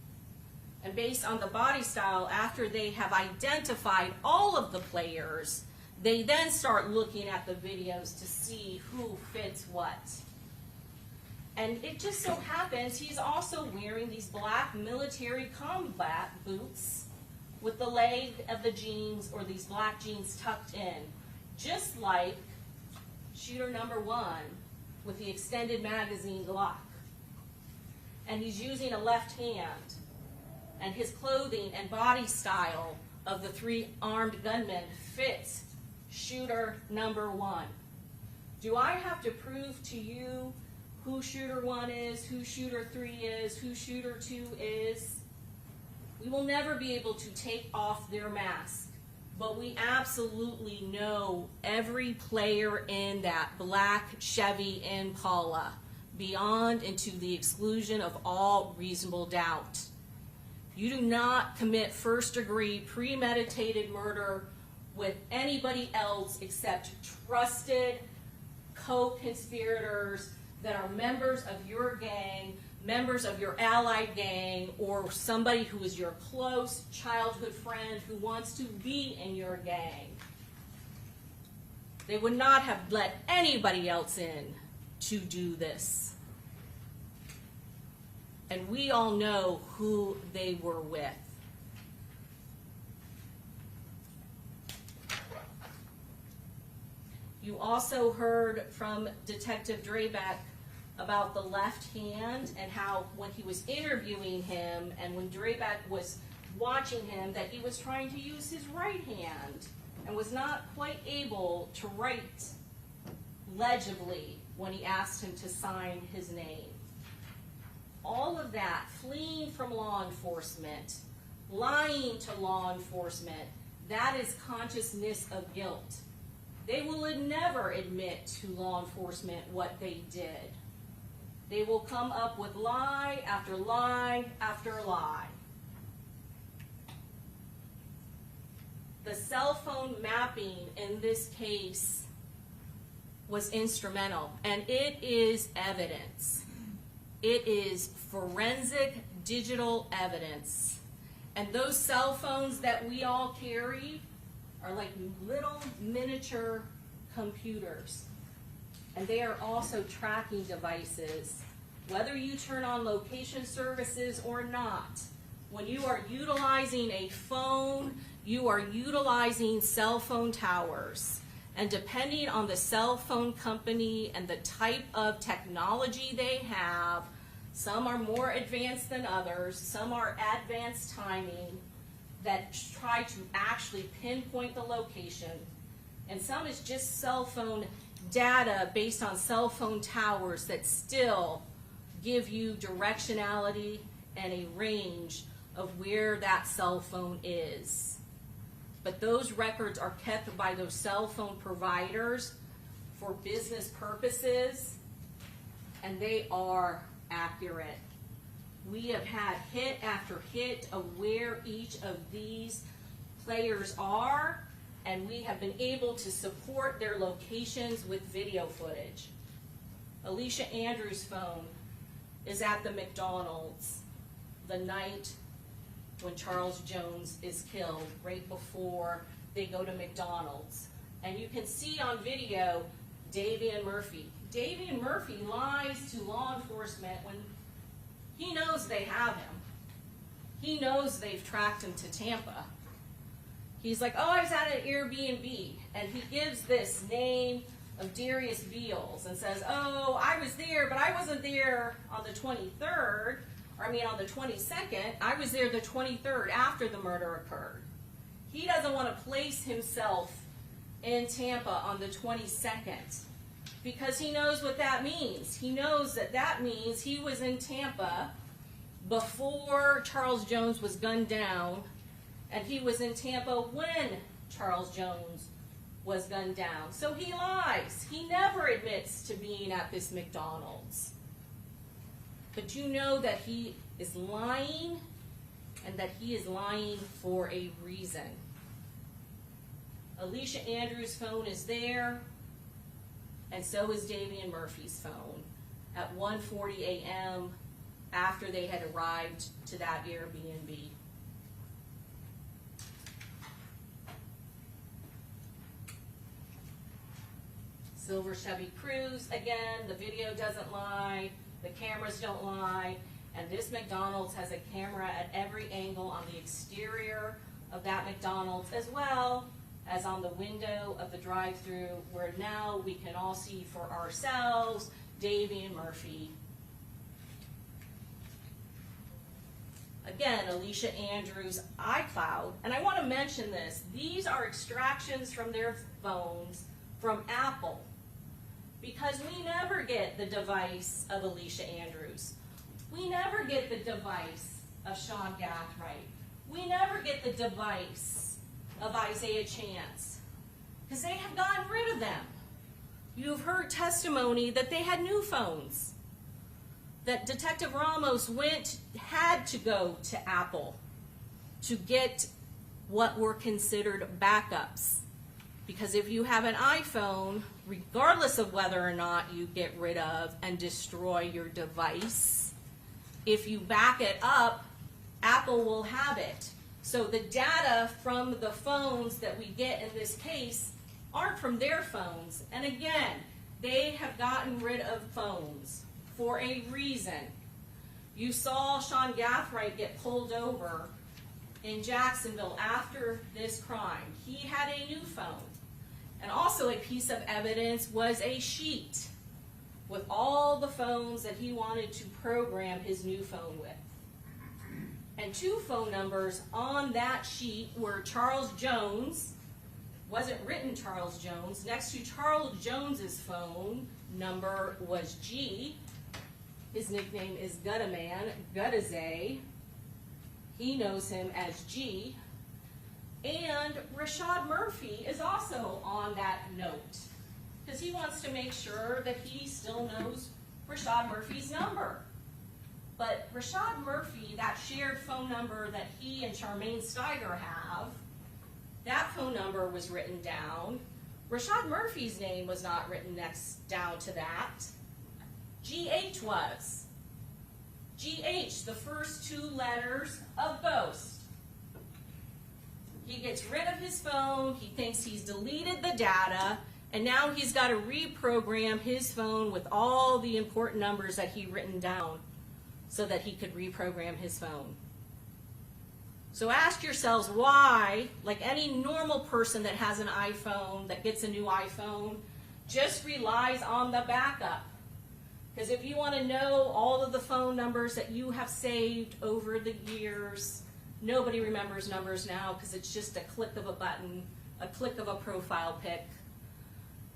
And based on the body style, after they have identified all of the players, they then start looking at the videos to see who fits what. And it just so happens he's also wearing these black military combat boots with the leg of the jeans, or these black jeans tucked in, just like shooter number 1 with the extended magazine Glock. And he's using a left hand, and his clothing and body style of the 3 armed gunmen fits shooter number 1. Do I have to prove to you who shooter 1 is, who shooter 3 is, who shooter 2 is? We will never be able to take off their mask, but we absolutely know every player in that black Chevy Impala, beyond and to the exclusion of all reasonable doubt. You do not commit first-degree premeditated murder with anybody else except trusted co-conspirators that are members of your gang, members of your allied gang, or somebody who is your close childhood friend who wants to be in your gang. They would not have let anybody else in to do this. And we all know who they were with. You also heard from Detective Drabeck about the left hand, and how when he was interviewing him and when Drabeck was watching him, that he was trying to use his right hand and was not quite able to write legibly when he asked him to sign his name. All of that, fleeing from law enforcement, lying to law enforcement, that is consciousness of guilt. They will never admit to law enforcement what they did. They will come up with lie after lie after lie. The cell phone mapping in this case was instrumental, and it is evidence. It is forensic digital evidence. And those cell phones that we all carry are like little miniature computers. And they are also tracking devices. Whether you turn on location services or not, when you are utilizing a phone, you are utilizing cell phone towers. And depending on the cell phone company and the type of technology they have, some are more advanced than others, some are advanced timing that try to actually pinpoint the location, and some is just cell phone data based on cell phone towers that still give you directionality and a range of where that cell phone is. But those records are kept by those cell phone providers for business purposes, and they are accurate. We have had hit after hit of where each of these players are, and we have been able to support their locations with video footage. Alicia Andrews' phone is at the McDonald's the night when Charles Jones is killed, right before they go to McDonald's. And you can see on video Davian Murphy. Davian Murphy lies to law enforcement when he knows they have him. He knows they've tracked him to Tampa. He's like, oh, I was at an Airbnb. And he gives this name of Darius Beals and says, oh, I was there, but I wasn't there on the 23rd, or I mean on the 22nd, I was there the 23rd after the murder occurred. He doesn't want to place himself in Tampa on the 22nd because he knows what that means. He knows that that means he was in Tampa before Charles Jones was gunned down, and he was in Tampa when Charles Jones was gunned down. So he lies. He never admits to being at this McDonald's. But you know that he is lying, and that he is lying for a reason. Alicia Andrews' phone is there, and so is Davian Murphy's phone at 1:40 a.m. after they had arrived to that Airbnb. Silver Chevy Cruz, again, the video doesn't lie, the cameras don't lie, and this McDonald's has a camera at every angle on the exterior of that McDonald's, as well as on the window of the drive-thru, where now we can all see for ourselves Davian Murphy. Again, Alicia Andrews' iCloud, and I want to mention this, these are extractions from their phones from Apple, because we never get the device of Alicia Andrews. We never get the device of Sean Gathright. We never get the device of Isaiah Chance, because they have gotten rid of them. You've heard testimony that they had new phones, that Detective Ramos had to go to Apple to get what were considered backups. Because if you have an iPhone, regardless of whether or not you get rid of and destroy your device, if you back it up, Apple will have it. So the data from the phones that we get in this case aren't from their phones. And again, they have gotten rid of phones for a reason. You saw Sean Gathright get pulled over in Jacksonville after this crime. He had a new phone. And also a piece of evidence was a sheet with all the phones that he wanted to program his new phone with. And two phone numbers on that sheet were Charles Jones, wasn't written Charles Jones. Next to Charles Jones's phone number was G. His nickname is Guttaman, Guttazay. He knows him as G. And Rashad Murphy is also on that note, because he wants to make sure that he still knows Rashad Murphy's number. But Rashad Murphy, that shared phone number that he and Charmaine Steiger have, that phone number was written down. Rashad Murphy's name was not written down to that. GH was. GH, the first two letters of Ghost. He gets rid of his phone, he thinks he's deleted the data, and now he's got to reprogram his phone with all the important numbers that he'd written down so that he could reprogram his phone. So ask yourselves why, like any normal person that has an iPhone, that gets a new iPhone, just relies on the backup. Because if you want to know all of the phone numbers that you have saved over the years, nobody remembers numbers now because it's just a click of a button, a click of a profile pic.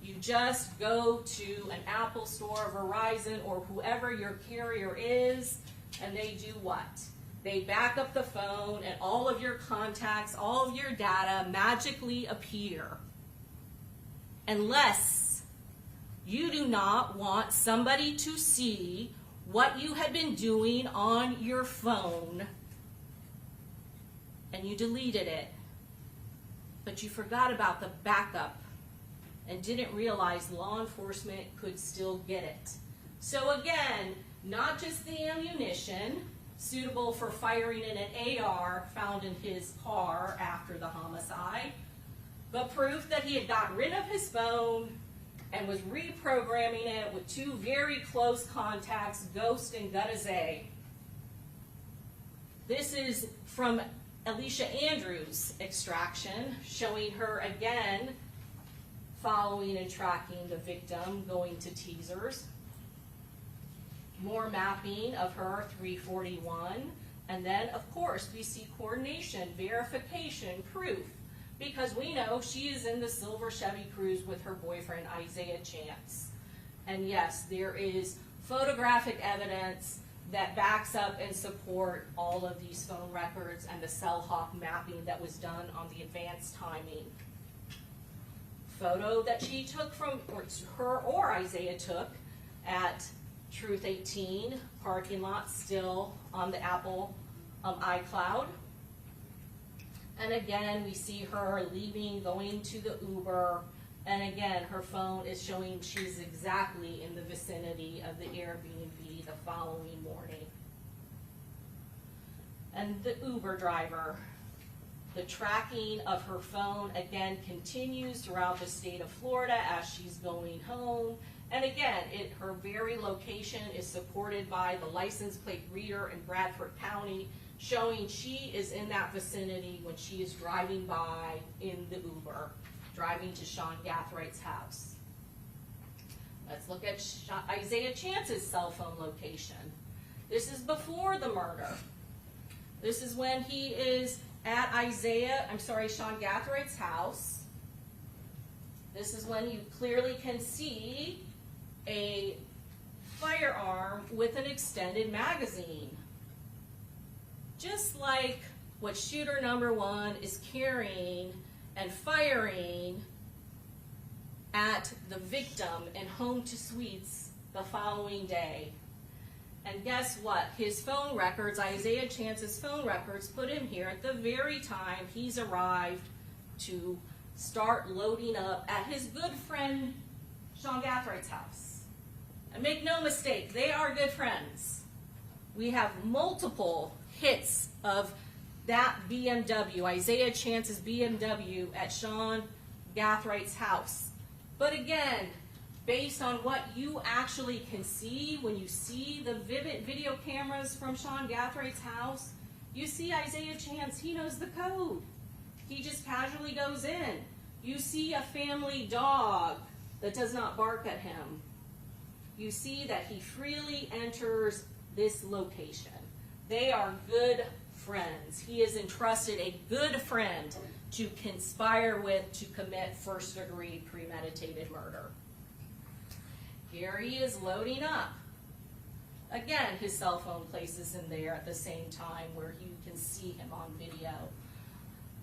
You just go to an Apple store, Verizon, or whoever your carrier is, and they do what? They back up the phone, and all of your contacts, all of your data magically appear. Unless you do not want somebody to see what you had been doing on your phone, and you deleted it, but you forgot about the backup and didn't realize law enforcement could still get it. So again, not just the ammunition suitable for firing in an AR found in his car after the homicide, but proof that he had got rid of his phone and was reprogramming it with two very close contacts, Ghost and Guttazay. This is from Alicia Andrews' extraction, showing her again following and tracking the victim, going to teasers. More mapping of her, 341. And then, of course, we see coordination, verification, proof. Because we know she is in the silver Chevy Cruz with her boyfriend, Isaiah Chance. And yes, there is photographic evidence that backs up and support all of these phone records and the cell hawk mapping that was done on the advanced timing. Photo that she took from, or her or Isaiah took at Truth 18, parking lot still on the Apple iCloud. And again, we see her leaving, going to the Uber, and again, her phone is showing she's exactly in the vicinity of the Airbnb the following morning. And the Uber driver, the tracking of her phone again continues throughout the state of Florida as she's going home. And again, her very location is supported by the license plate reader in Bradford County, showing she is in that vicinity when she is driving by in the Uber, driving to Sean Gathright's house. Let's look at Isaiah Chance's cell phone location. This is before the murder. This is when he is at Sean Gathright's house. This is when you clearly can see a firearm with an extended magazine. Just like what shooter number 1 is carrying and firing at the victim in Home to Suites the following day. And guess what? His phone records, Isaiah Chance's phone records, put him here at the very time he's arrived to start loading up at his good friend Sean Gathright's house. And make no mistake, they are good friends. We have multiple hits of that BMW, Isaiah Chance's BMW at Sean Gathright's house. But again, based on what you actually can see when you see the vivid video cameras from Sean Gathright's house, you see Isaiah Chance, he knows the code. He just casually goes in. You see a family dog that does not bark at him. You see that he freely enters this location. They are good friends. He has entrusted a good friend to conspire with to commit first-degree premeditated murder. Here he is loading up. Again, his cell phone places in there at the same time where you can see him on video.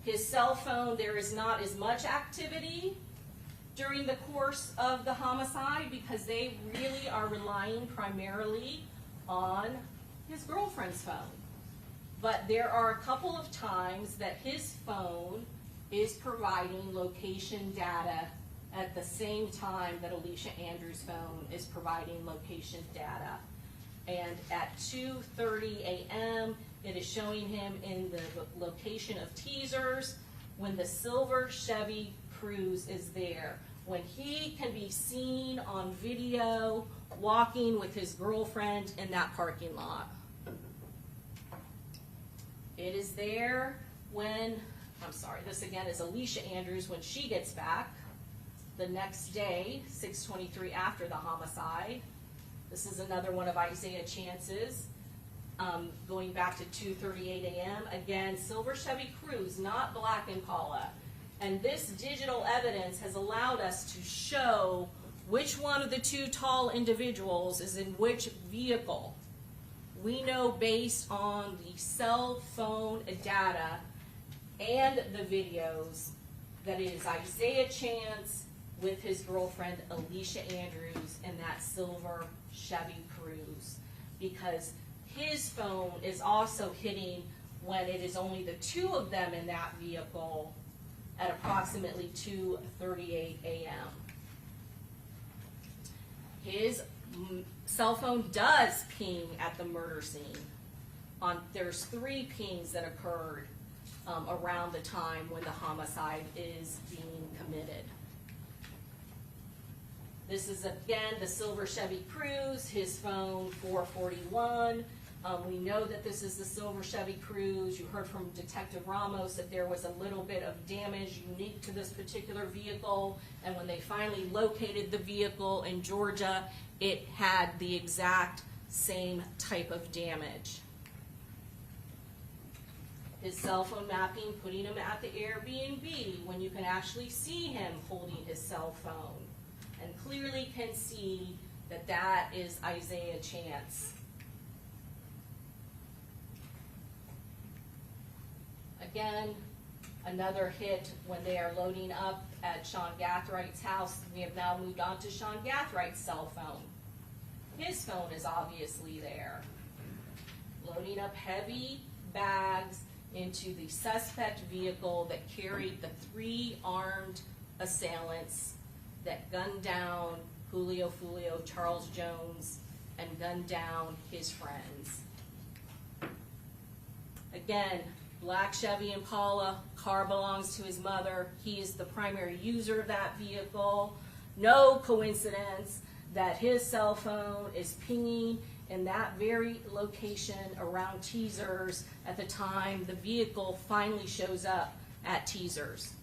His cell phone, there is not as much activity during the course of the homicide because they really are relying primarily on his girlfriend's phone. But there are a couple of times that his phone is providing location data at the same time that Alicia Andrews' phone is providing location data. And at 2:30 a.m., it is showing him in the location of teasers when the silver Chevy Cruz is there. When he can be seen on video walking with his girlfriend in that parking lot. It is there when, this again is Alicia Andrews when she gets back the next day, 6:23 after the homicide. This is another one of Isaiah Chance's, going back to 2:38 a.m. Again, silver Chevy Cruz, not black Impala. And this digital evidence has allowed us to show which one of the two tall individuals is in which vehicle. We know based on the cell phone data and the videos that it is Isaiah Chance with his girlfriend Alicia Andrews in that silver Chevy Cruz, because his phone is also hitting when it is only the two of them in that vehicle at approximately 2:38 a.m. His cell phone does ping at the murder scene. There's 3 pings that occurred around the time when the homicide is being committed. This is again the silver Chevy Cruz, his phone 441. We know that this is the silver Chevy Cruz. You heard from Detective Ramos that there was a little bit of damage unique to this particular vehicle, and when they finally located the vehicle in Georgia, it had the exact same type of damage. His cell phone mapping, putting him at the Airbnb when you can actually see him holding his cell phone, and clearly can see that that is Isaiah Chance. Again, another hit when they are loading up at Sean Gathright's house. We have now moved on to Sean Gathright's cell phone. His phone is obviously there. Loading up heavy bags into the suspect vehicle that carried the 3 armed assailants that gunned down Julio Foolio, Charles Jones, and gunned down his friends. Again, black Chevy Impala, car belongs to his mother. He is the primary user of that vehicle. No coincidence that his cell phone is pinging in that very location around Teasers at the time the vehicle finally shows up at Teasers.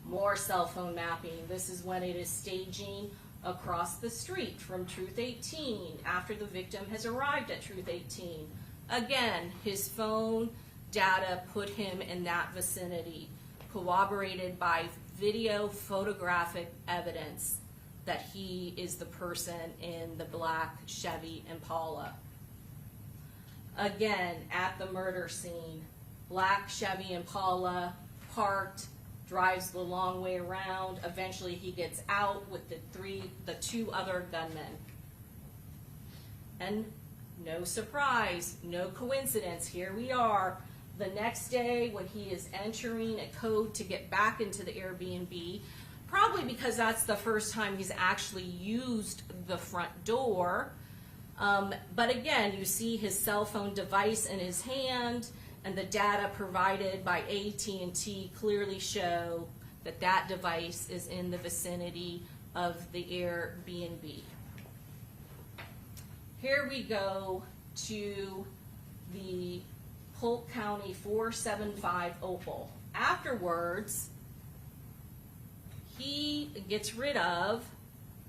More cell phone mapping. This is when it is staging across the street from Truth 18 after the victim has arrived at Truth 18. Again, his phone data put him in that vicinity, corroborated by video photographic evidence that he is the person in the black Chevy Impala. Again, at the murder scene, black Chevy Impala parked, drives the long way around. Eventually he gets out with the 2 other gunmen. And no surprise, no coincidence, here we are the next day when he is entering a code to get back into the Airbnb, probably because that's the first time he's actually used the front door. But again, you see his cell phone device in his hand, and the data provided by AT&T clearly show that that device is in the vicinity of the Airbnb. Here we go to the Polk County 475 Opal. Afterwards, he gets rid of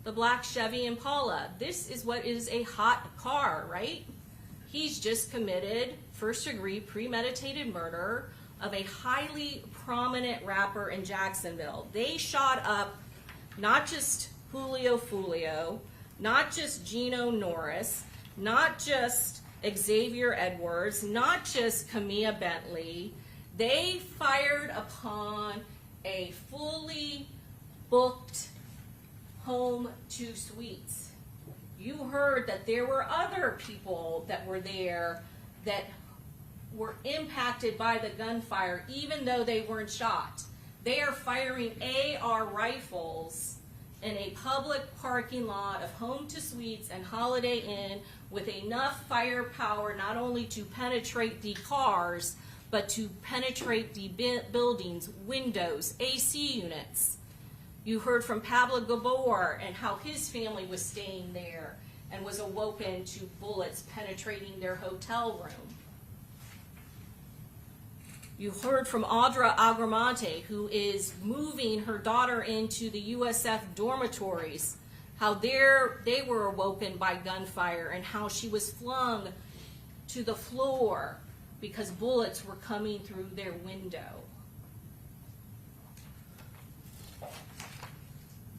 the black Chevy Impala. This is what is a hot car, right? He's just committed first-degree premeditated murder of a highly prominent rapper in Jacksonville. They shot up not just Julio Foolio, not just Gino Norris, not just Xavier Edwards, not just Camilla Bentley. They fired upon a fully booked home 2 suites. You heard that there were other people that were there that were impacted by the gunfire, even though they weren't shot. They are firing AR rifles in a public parking lot of Home 2 Suites and Holiday Inn with enough firepower not only to penetrate the cars, but to penetrate the buildings, windows, AC units. You heard from Pablo Gabor and how his family was staying there and was awoken to bullets penetrating their hotel room. You heard from Audra Agramonte, who is moving her daughter into the USF dormitories, how they were awoken by gunfire and how she was flung to the floor because bullets were coming through their window.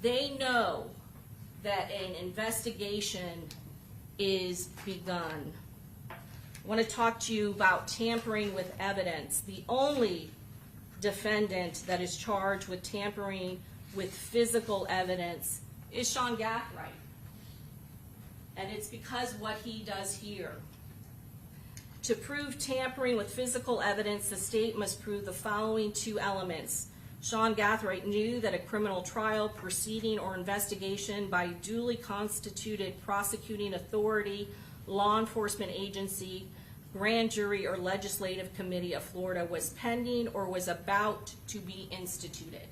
They know that an investigation is begun. I want to talk to you about tampering with evidence. The only defendant that is charged with tampering with physical evidence is Sean Gathright. And it's because what he does here. To prove tampering with physical evidence, the state must prove the following 2 elements. Sean Gathright knew that a criminal trial, proceeding, or investigation by duly constituted prosecuting authority, law enforcement agency, grand jury, or legislative committee of Florida was pending or was about to be instituted.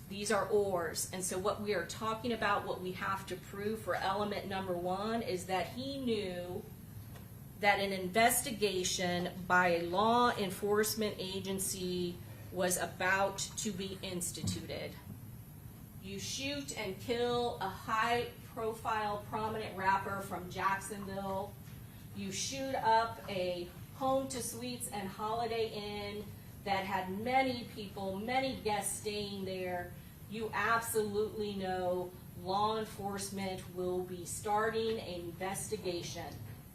These are ors. And so what we are talking about, what we have to prove for element number 1 is that he knew that an investigation by a law enforcement agency was about to be instituted. You shoot and kill a high-profile, prominent rapper from Jacksonville. You shoot up a home to suites and Holiday Inn that had many people, many guests staying there. You absolutely know law enforcement will be starting an investigation.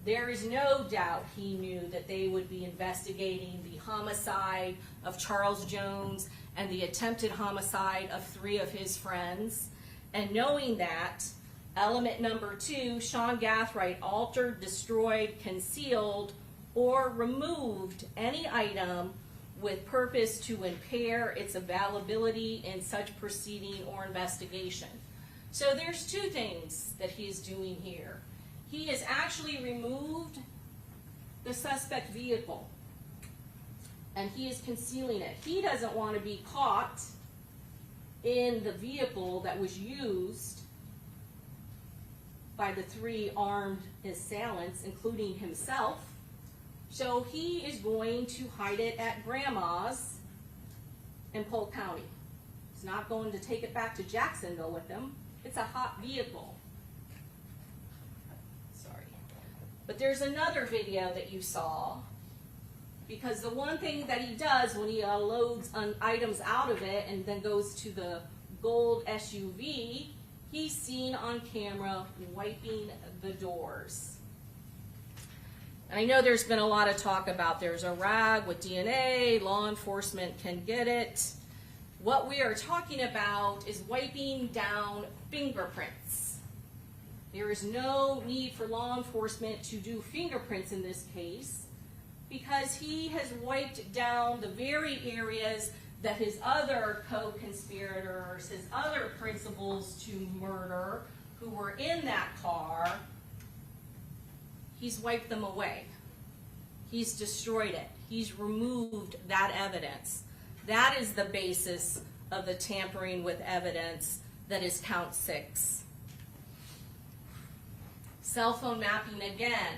There is no doubt he knew that they would be investigating the homicide of Charles Jones and the attempted homicide of 3 of his friends. And knowing that, element number 2, Sean Gathright altered, destroyed, concealed, or removed any item with purpose to impair its availability in such proceeding or investigation. So there's 2 things that he is doing here. He has actually removed the suspect vehicle, and he is concealing it. He doesn't want to be caught in the vehicle that was used by the 3 armed assailants, including himself. So he is going to hide it at Grandma's in Polk County. He's not going to take it back to Jacksonville with him. It's a hot vehicle. Sorry. But there's another video that you saw, because the one thing that he does when he loads items out of it and then goes to the gold SUV, he's seen on camera wiping the doors. And I know there's been a lot of talk about there's a rag with DNA, law enforcement can get it. What we are talking about is wiping down fingerprints. There is no need for law enforcement to do fingerprints in this case, because he has wiped down the very areas that his other co-conspirators, his other principals to murder, who were in that car, he's wiped them away. He's destroyed it. He's removed that evidence. That is the basis of the tampering with evidence that is count 6. Cell phone mapping again.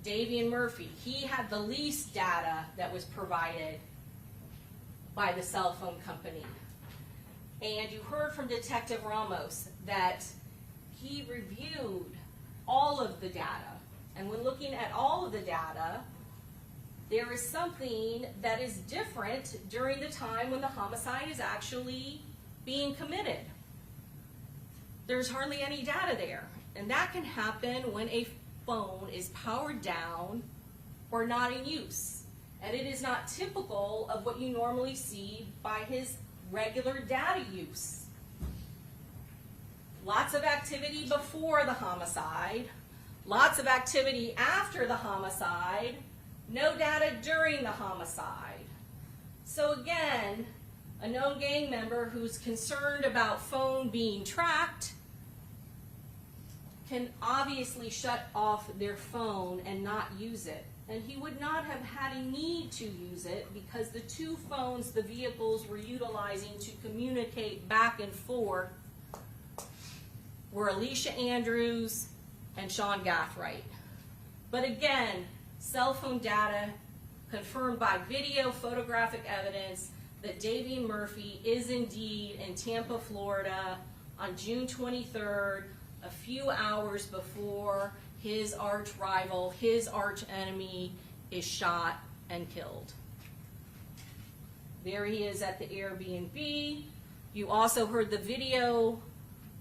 Davian Murphy, he had the least data that was provided by the cell phone company. And you heard from Detective Ramos that he reviewed all of the data. And when looking at all of the data, there is something that is different during the time when the homicide is actually being committed. There's hardly any data there. And that can happen when a phone is powered down or not in use. And it is not typical of what you normally see by his regular data use. Lots of activity before the homicide, lots of activity after the homicide, no data during the homicide. So again, a known gang member who's concerned about phone being tracked can obviously shut off their phone and not use it. And he would not have had a need to use it because the 2 phones the vehicles were utilizing to communicate back and forth were Alicia Andrews and Sean Gathright. But again, cell phone data confirmed by video photographic evidence that Davian Murphy is indeed in Tampa, Florida on June 23rd, a few hours before his arch rival, his arch enemy, is shot and killed. There he is at the Airbnb. You also heard the video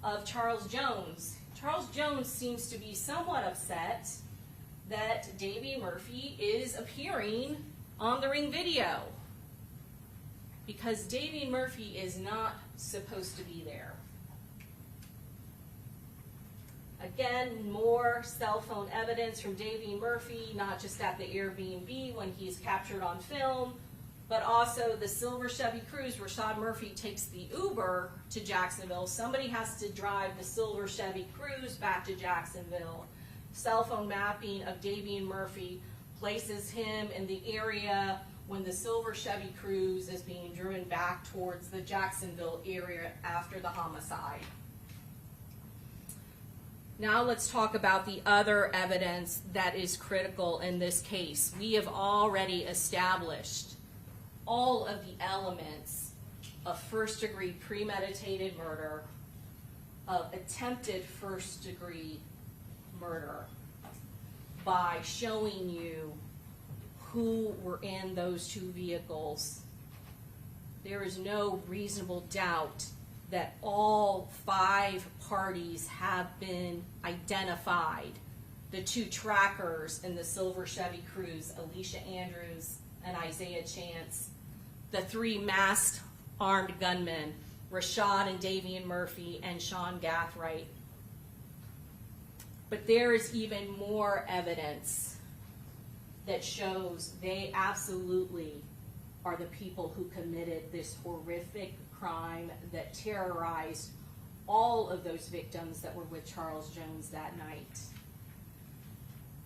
of Charles Jones. Charles Jones seems to be somewhat upset that Davian Murphy is appearing on the Ring video, because Davian Murphy is not supposed to be there. Again, more cell phone evidence from Davian Murphy, not just at the Airbnb when he's captured on film, but also the silver Chevy Cruz. Rashad Murphy takes the Uber to Jacksonville. Somebody has to drive the silver Chevy Cruz back to Jacksonville. Cell phone mapping of Davian Murphy places him in the area when the silver Chevy Cruz is being driven back towards the Jacksonville area after the homicide. Now let's talk about the other evidence that is critical in this case. We have already established all of the elements of first-degree premeditated murder, of attempted first-degree murder, by showing you who were in those two vehicles. There is no reasonable doubt that all 5 parties have been identified. The 2 trackers in the silver Chevy Cruz, Alicia Andrews and Isaiah Chance. The 3 masked armed gunmen, Rashad and Davian Murphy and Sean Gathright. But there is even more evidence that shows they absolutely are the people who committed this horrific crime that terrorized all of those victims that were with Charles Jones that night.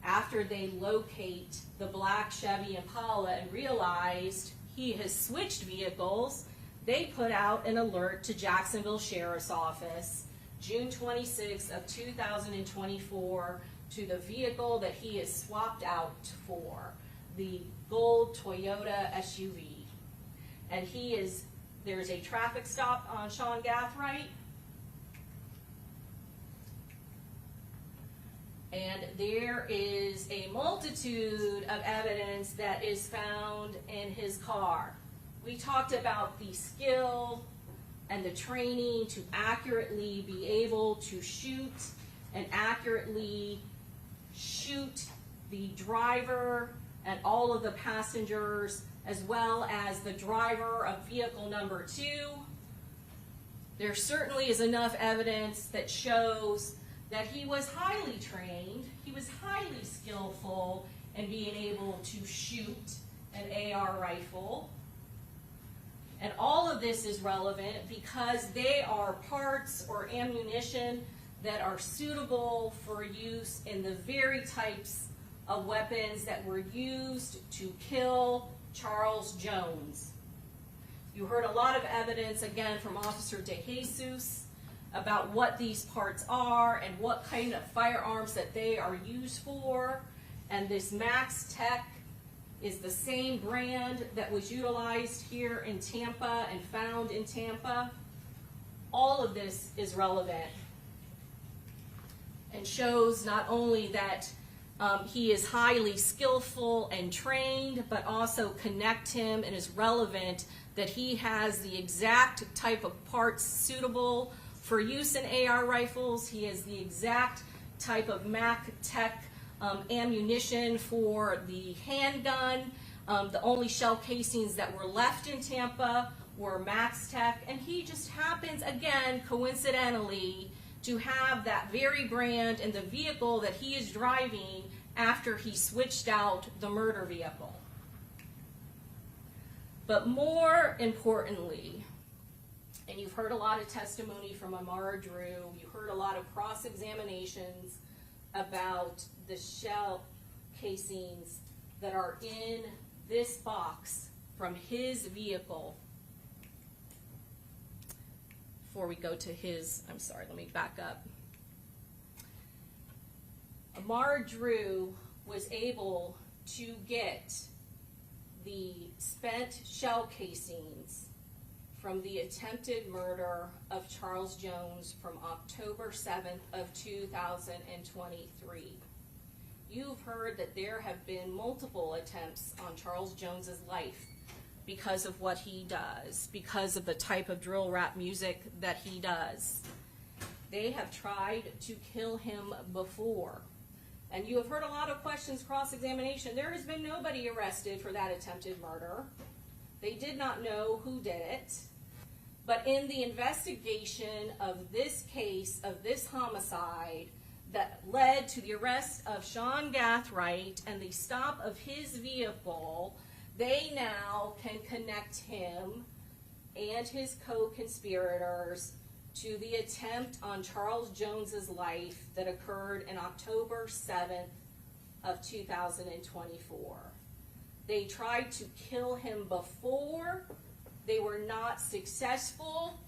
After they locate the black Chevy Impala and realized he has switched vehicles, they put out an alert to Jacksonville Sheriff's Office, June 26th of 2024, to the vehicle that he is swapped out for, the gold Toyota SUV. And there's a traffic stop on Sean Gathright, and there is a multitude of evidence that is found in his car. We talked about the skill and the training to accurately be able to shoot and accurately shoot the driver and all of the passengers, as well as the driver of vehicle number 2. There certainly is enough evidence that shows that he was highly trained, he was highly skillful in being able to shoot an AR rifle. And all of this is relevant because they are parts or ammunition that are suitable for use in the very types of weapons that were used to kill Charles Jones. You heard a lot of evidence, again, from Officer DeJesus about what these parts are and what kind of firearms that they are used for. And this Max Tech is the same brand that was utilized here in Tampa and found in Tampa. All of this is relevant and shows not only that he is highly skillful and trained, but also connect him and is relevant that he has the exact type of parts suitable for use in AR rifles. He has the exact type of Mac Tech ammunition for the handgun. The only shell casings that were left in Tampa were Max Tech, and he just happens, again, coincidentally, to have that very brand in the vehicle that he is driving after he switched out the murder vehicle. But more importantly, and you've heard a lot of testimony from Amara Drew, you heard a lot of cross-examinations about the shell casings that are in this box from his vehicle. Before we go to his, I'm sorry, let me back up. Amara Drew was able to get the spent shell casings from the attempted murder of Charles Jones from October 7th of 2023. You've heard that there have been multiple attempts on Charles Jones's life because of what he does, because of the type of drill rap music that he does. They have tried to kill him before. And you have heard a lot of questions, cross-examination. There has been nobody arrested for that attempted murder. They did not know who did it. But in the investigation of this case, of this homicide, that led to the arrest of Sean Gathright and the stop of his vehicle, they now can connect him and his co-conspirators to the attempt on Charles Jones's life that occurred in October 7th of 2024. They tried to kill him before. They were not successful.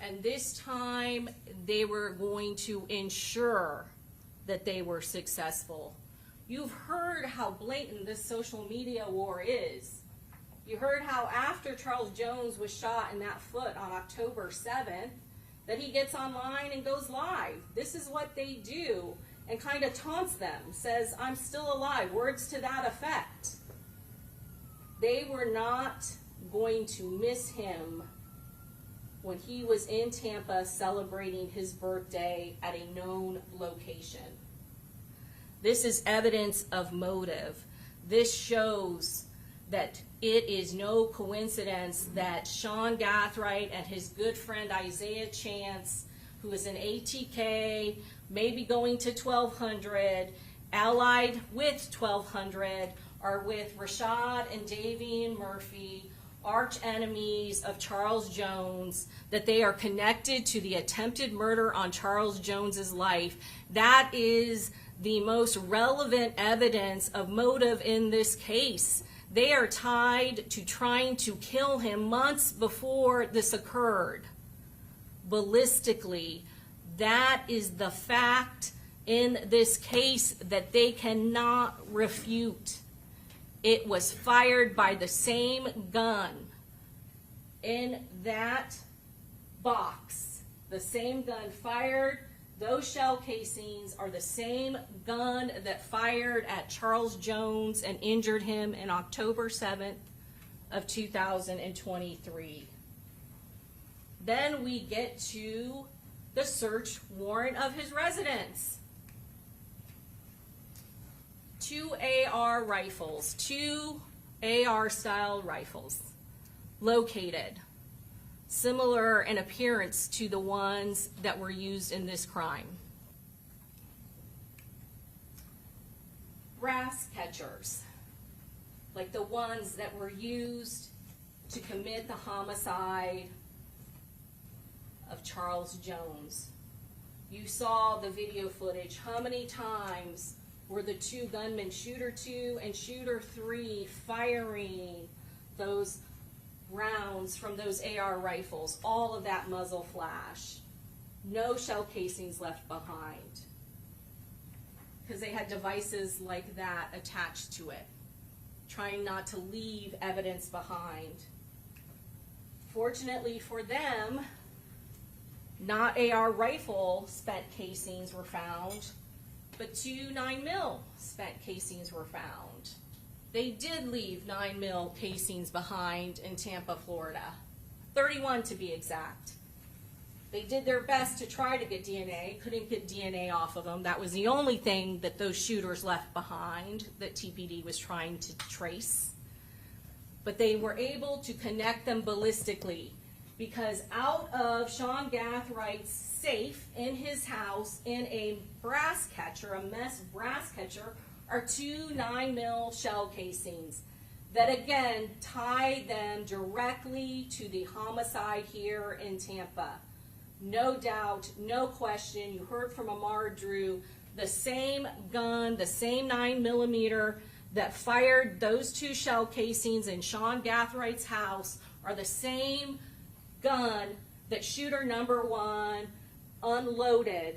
And this time, they were going to ensure that they were successful. You've heard how blatant this social media war is. You heard how after Charles Jones was shot in that foot on October 7th, that he gets online and goes live. This is what they do, and kind of taunts them, says, "I'm still alive," words to that effect. They were not going to miss him when he was in Tampa celebrating his birthday at a known location. This is evidence of motive. This shows that it is no coincidence that Sean Gathright and his good friend Isaiah Chance, who is an ATK, maybe going to 1200, allied with 1200, are with Rashad and Davian Murphy, arch enemies of Charles Jones, that they are connected to the attempted murder on Charles Jones's life. That is the most relevant evidence of motive in this case. They are tied to trying to kill him months before this occurred. Ballistically, that is the fact in this case that they cannot refute. It was fired by the same gun in that box. The same gun fired. Those shell casings are the same gun that fired at Charles Jones and injured him in October 7th of 2023. Then we get to the search warrant of his residence. 2 AR rifles, 2 AR style rifles located, similar in appearance to the ones that were used in this crime. Brass catchers, like the ones that were used to commit the homicide of Charles Jones. You saw the video footage. How many times were the two gunmen, shooter 2 and shooter 3, firing those rounds from those AR rifles? All of that muzzle flash. No shell casings left behind, because they had devices like that attached to it, trying not to leave evidence behind. Fortunately for them, not AR rifle spent casings were found, but 2 9mm spent casings were found. They did leave 9mm casings behind in Tampa, Florida. 31 to be exact. They did their best to try to get DNA, couldn't get DNA off of them. That was the only thing that those shooters left behind that TPD was trying to trace. But they were able to connect them ballistically, because out of Sean Gathright's safe in his house in a brass catcher, a mesh brass catcher, are 2 9mm shell casings that again tie them directly to the homicide here in Tampa. No doubt, no question. You heard from Amar Drew, the same gun, the same 9mm that fired those 2 shell casings in Sean Gathright's house are the same gun that shooter number 1 unloaded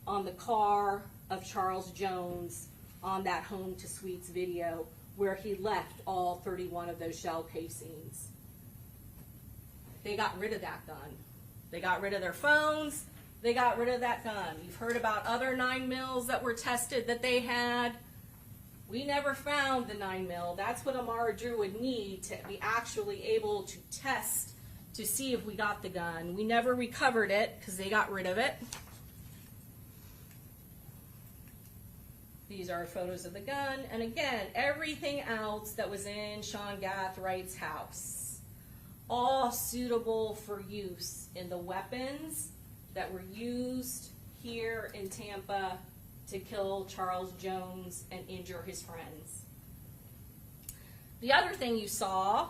on the car of Charles Jones on that Home to Suites video, where he left all 31 of those shell casings. They got rid of that gun. They got rid of their phones. They got rid of that gun. You've heard about other 9mm that were tested that they had. We never found the 9mm. That's what Amara Drew would need to be actually able to test to see if we got the gun. We never recovered it because they got rid of it. These are photos of the gun. And again, everything else that was in Sean Gathright's house, all suitable for use in the weapons that were used here in Tampa to kill Charles Jones and injure his friends. The other thing you saw,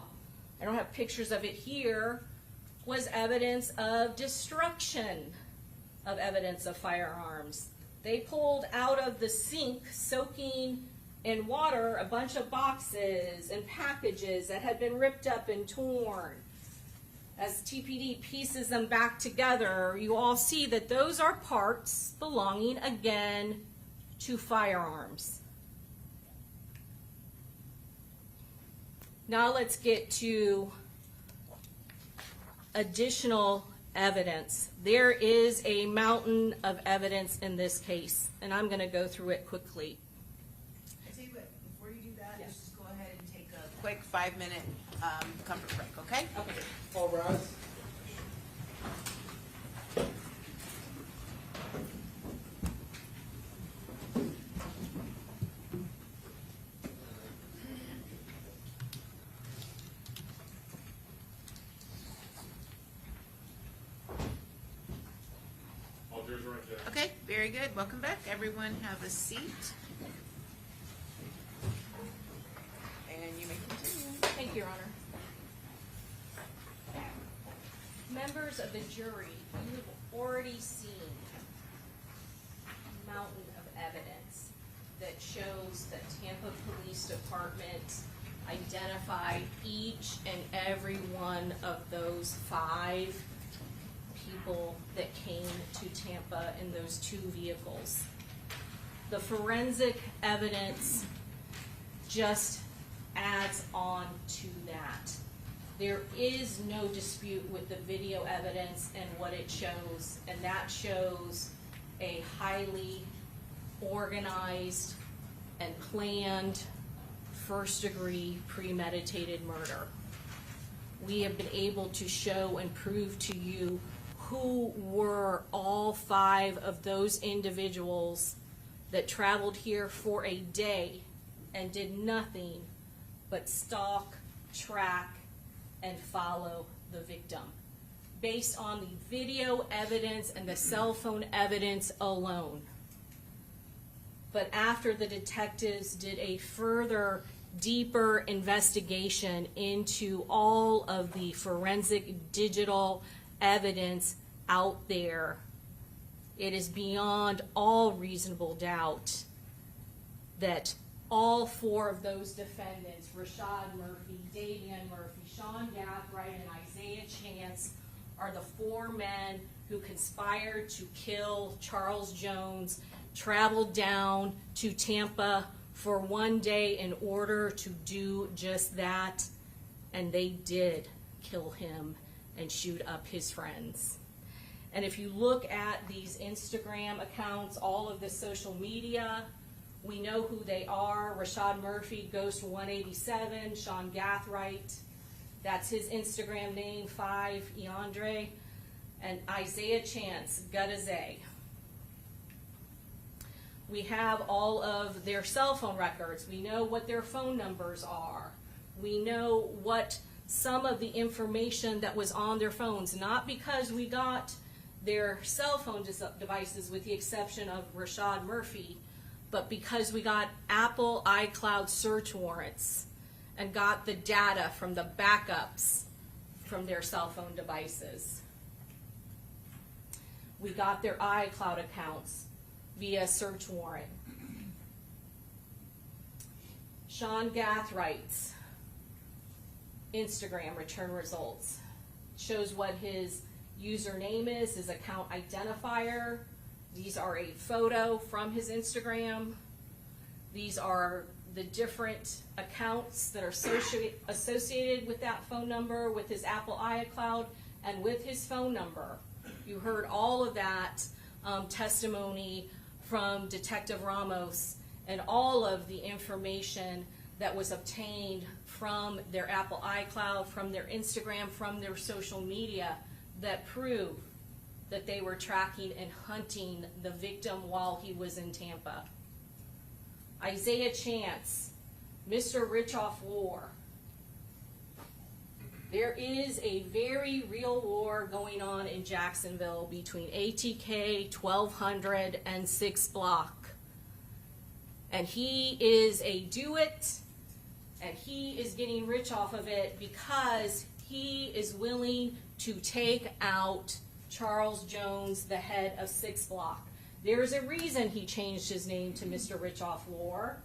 I don't have pictures of it here, was evidence of destruction of evidence of firearms. They pulled out of the sink soaking and water a bunch of boxes and packages that had been ripped up and torn. As TPD pieces them back together, you all see that those are parts belonging again to firearms. Now let's get to additional evidence. There is a mountain of evidence in this case, and I'm going to go through it quickly. I tell you what, before you do that, Yes. let's just go ahead and take a quick 5-minute comfort break, okay? Okay. All rise. All yours are right there. Okay, very good. Welcome back. Everyone have a seat. And you may continue. Thank you, Your Honor. Members of the jury, you've already seen a mountain of evidence that shows that Tampa Police Department identified each and every one of those 5 people that came to Tampa in those 2 vehicles. The forensic evidence just adds on to that. There is no dispute with the video evidence and what it shows, and that shows a highly organized and planned first-degree premeditated murder. We have been able to show and prove to you who were all 5 of those individuals that traveled here for a day and did nothing but stalk, track, and follow the victim. Based on the video evidence and the cell phone evidence alone. But after the detectives did a further, deeper investigation into all of the forensic digital evidence out there, it is beyond all reasonable doubt that all 4 of those defendants, Rashad Murphy, Davian Murphy, Sean Gathright, and Isaiah Chance, are the 4 men who conspired to kill Charles Jones, traveled down to Tampa for 1 day in order to do just that, and they did kill him and shoot up his friends. And if you look at these Instagram accounts, all of the social media, we know who they are. Rashad Murphy, Ghost 187, Sean Gathright, that's his Instagram name, 5 Eandre, and Isaiah Chance, Gutaze. We have all of their cell phone records. We know what their phone numbers are. We know what some of the information that was on their phones, not because we got their cell phone devices with the exception of Rashad Murphy, but because we got Apple iCloud search warrants and got the data from the backups from their cell phone devices. We got their iCloud accounts via search warrant. Sean Gathwright's Instagram return results shows what his username is, his account identifier. These are a photo from his Instagram. These are the different accounts that are associated with that phone number, with his Apple iCloud, and with his phone number. You heard all of that testimony from Detective Ramos and all of the information that was obtained from their Apple iCloud, from their Instagram, from their social media that prove that they were tracking and hunting the victim while he was in Tampa. Isaiah Chance, Mr. Richoff War. There is a very real war going on in Jacksonville between ATK, 1200, and 6 Block. And he is a do-it, and he is getting rich off of it because he is willing to take out Charles Jones, the head of 6 Block. There is a reason he changed his name to Mr. Richoff War.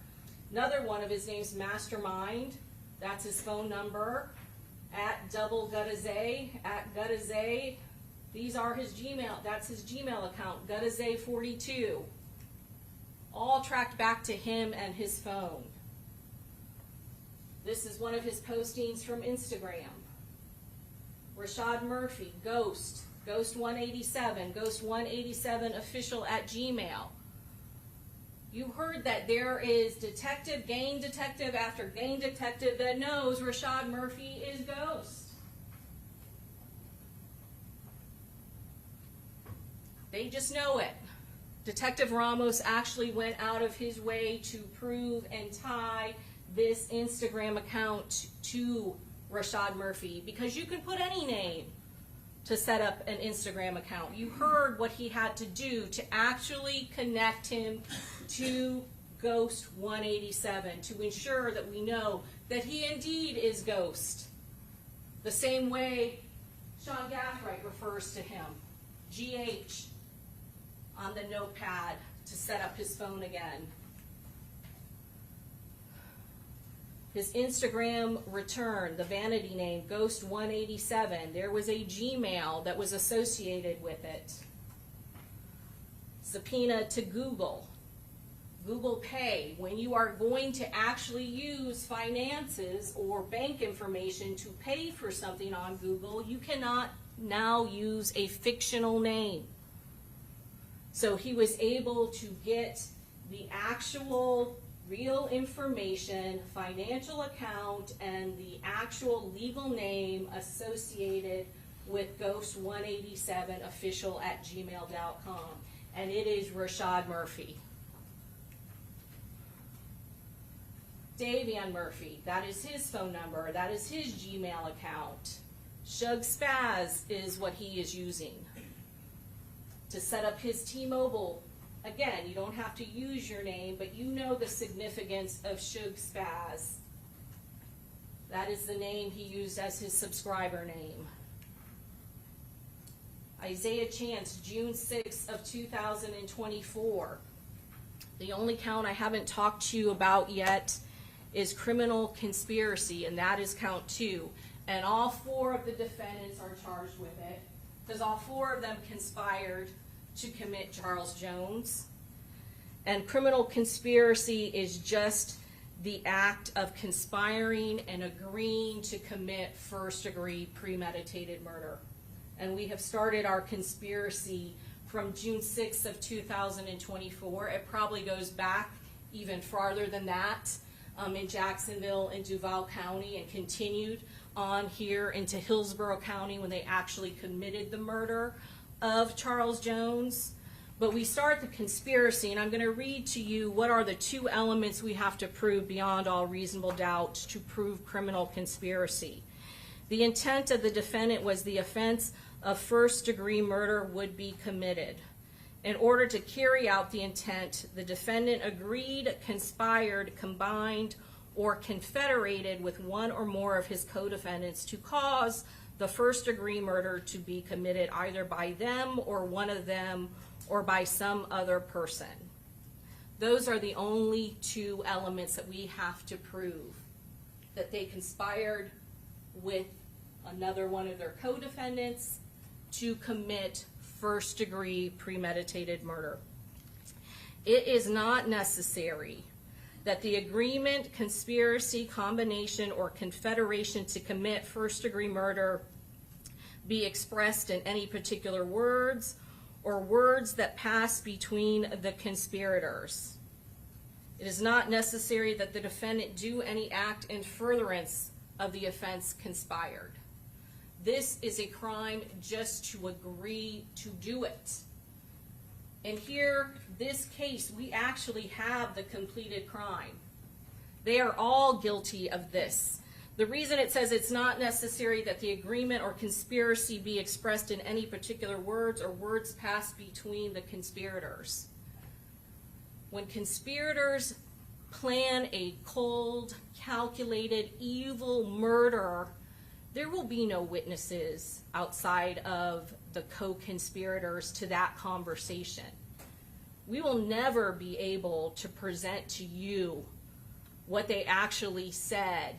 Another one of his name's Mastermind. That's his phone number. At Guttaze. These are his Gmail. That's his Gmail account, Guttaze42. All tracked back to him and his phone. This is one of his postings from Instagram. Rashad Murphy, Ghost 187, Ghost 187 official at Gmail. You heard that there is gang detective after gang detective that knows Rashad Murphy is Ghost. They just know it. Detective Ramos actually went out of his way to prove and tie this Instagram account to Rashad Murphy, because you can put any name to set up an Instagram account. You heard what he had to do to actually connect him to Ghost 187 to ensure that we know that he indeed is Ghost. The same way Sean Gathright refers to him, GH, on the notepad to set up his phone again. His Instagram return, the vanity name, Ghost 187. There was a Gmail that was associated with it. Subpoena to Google. Google Pay. When you are going to actually use finances or bank information to pay for something on Google, you cannot now use a fictional name. So he was able to get the actual real information, financial account, and the actual legal name associated with Ghost 187 official at gmail.com. And it is Rashad Murphy. Davian Murphy, that is his phone number, that is his Gmail account. Shug Spaz is what he is using to set up his T-Mobile. Again, you don't have to use your name, but you know the significance of Shug Spaz. That is the name he used as his subscriber name. Isaiah Chance, June 6th of 2024. The only count I haven't talked to you about yet is criminal conspiracy, and that is count 2. And all 4 of the defendants are charged with it, because all 4 of them conspired to commit Charles Jones. And criminal conspiracy is just the act of conspiring and agreeing to commit first-degree premeditated murder. And we have started our conspiracy from June 6th of 2024. It probably goes back even farther than that, in Jacksonville and Duval County, and continued on here into Hillsborough County when they actually committed the murder of Charles Jones. But we start the conspiracy, and I'm going to read to you what are the 2 elements we have to prove beyond all reasonable doubt to prove criminal conspiracy. The intent of the defendant was the offense of first-degree murder would be committed. In order to carry out the intent, the defendant agreed, conspired, combined, or confederated with one or more of his co-defendants to cause the first-degree murder to be committed either by them or one of them or by some other person. Those are the only 2 elements that we have to prove, that they conspired with another one of their co-defendants to commit first-degree premeditated murder. It is not necessary that the agreement, conspiracy, combination, or confederation to commit first-degree murder be expressed in any particular words or words that pass between the conspirators. It is not necessary that the defendant do any act in furtherance of the offense conspired. This is a crime just to agree to do it. And here, this case, we actually have the completed crime. They are all guilty of this. The reason it says it's not necessary that the agreement or conspiracy be expressed in any particular words or words passed between the conspirators. When conspirators plan a cold, calculated, evil murder, there will be no witnesses outside of the co-conspirators to that conversation. We will never be able to present to you what they actually said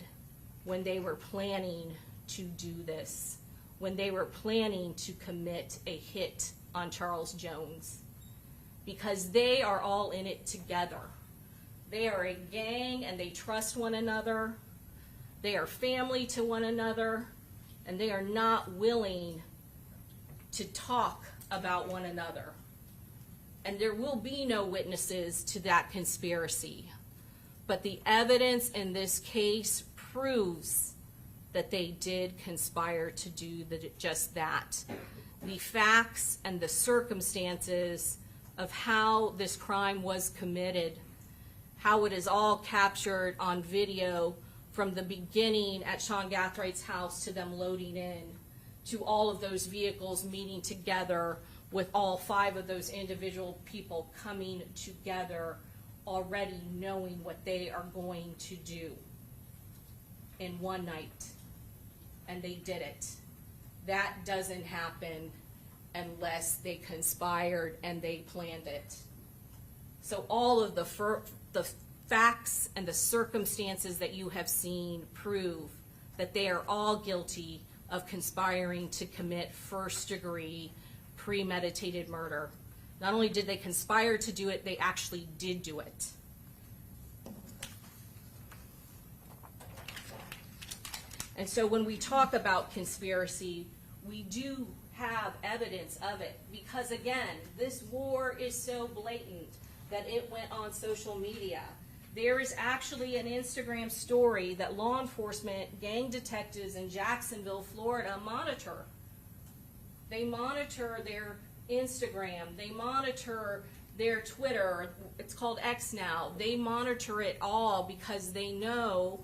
when they were planning to do this, when they were planning to commit a hit on Charles Jones, because they are all in it together. They are a gang and they trust one another. They are family to one another, and they are not willing to talk about one another. And there will be no witnesses to that conspiracy. But the evidence in this case proves that they did conspire to do just that. The facts and the circumstances of how this crime was committed, how it is all captured on video from the beginning at Sean Gathright's house to them loading in, to all of those vehicles meeting together with all 5 of those individual people coming together, already knowing what they are going to do in one night. And they did it. That doesn't happen unless they conspired and they planned it. So all of the facts and the circumstances that you have seen prove that they are all guilty of conspiring to commit first-degree premeditated murder. Not only did they conspire to do it, they actually did do it. And so when we talk about conspiracy, we do have evidence of it, because again, this war is so blatant that it went on social media. There is actually an Instagram story that law enforcement, gang detectives in Jacksonville, Florida monitor. They monitor their Instagram, they monitor their Twitter, it's called X now. They monitor it all because they know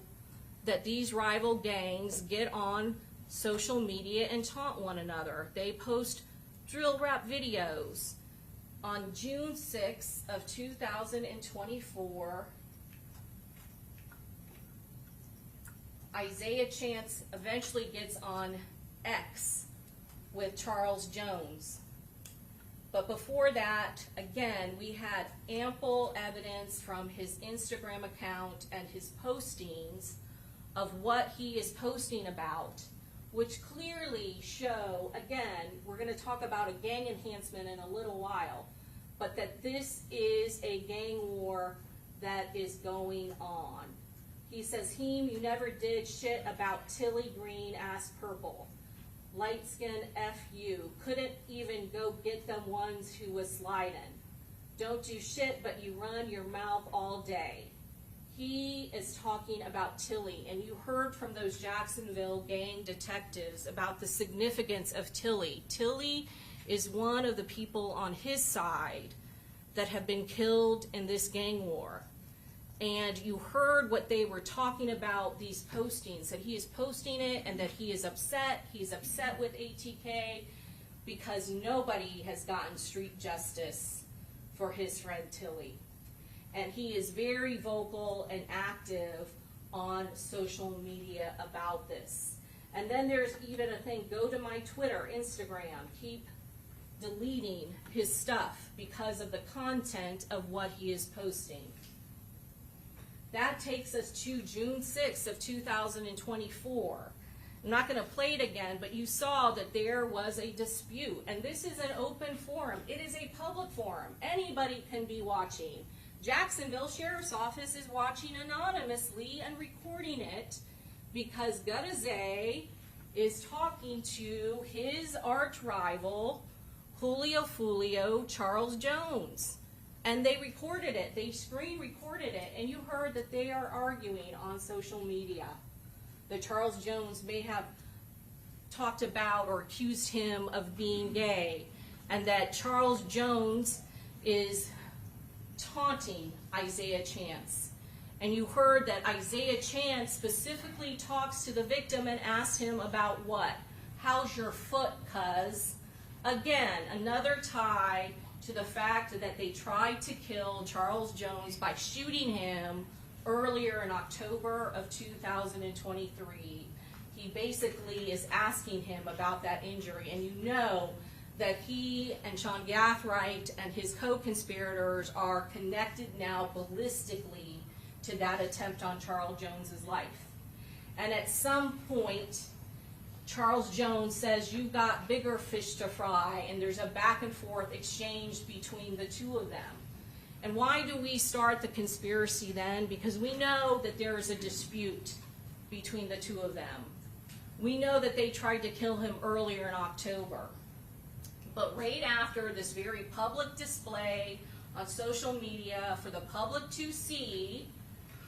that these rival gangs get on social media and taunt one another. They post drill rap videos. On June 6th of 2024, Isaiah Chance eventually gets on X with Charles Jones. But before that, again, we had ample evidence from his Instagram account and his postings of what he is posting about, which clearly show, again, we're going to talk about a gang enhancement in a little while, but that this is a gang war that is going on. He says, "Heem, you never did shit about Tilly Green ass purple. Light skin F you. Couldn't even go get them ones who was sliding. Don't do shit, but you run your mouth all day." He is talking about Tilly, and you heard from those Jacksonville gang detectives about the significance of Tilly. Tilly is one of the people on his side that have been killed in this gang war. And you heard what they were talking about, these postings, that he is posting it and that he is upset. He's upset with ATK because nobody has gotten street justice for his friend Tilly. And he is very vocal and active on social media about this. And then there's even a thing, go to my Twitter, Instagram, keep deleting his stuff because of the content of what he is posting. That takes us to June 6th of 2024. I'm not going to play it again, but you saw that there was a dispute. And this is an open forum. It is a public forum. Anybody can be watching. Jacksonville Sheriff's Office is watching anonymously and recording it because Gathright is talking to his arch rival, Julio Foolio, Charles Jones. And they recorded it. They screen recorded it. And you heard that they are arguing on social media that Charles Jones may have talked about or accused him of being gay, and that Charles Jones is taunting Isaiah Chance. And you heard that Isaiah Chance specifically talks to the victim and asks him about what? How's your foot, cuz? Again, another tie to the fact that they tried to kill Charles Jones by shooting him earlier in October of 2023. He basically is asking him about that injury, and you know that he and Sean Gathright and his co-conspirators are connected now ballistically to that attempt on Charles Jones's life. And at some point, Charles Jones says, "You've got bigger fish to fry," and there's a back and forth exchange between the two of them. And why do we start the conspiracy then? Because we know that there is a dispute between the two of them. We know that they tried to kill him earlier in October. But right after this very public display on social media for the public to see,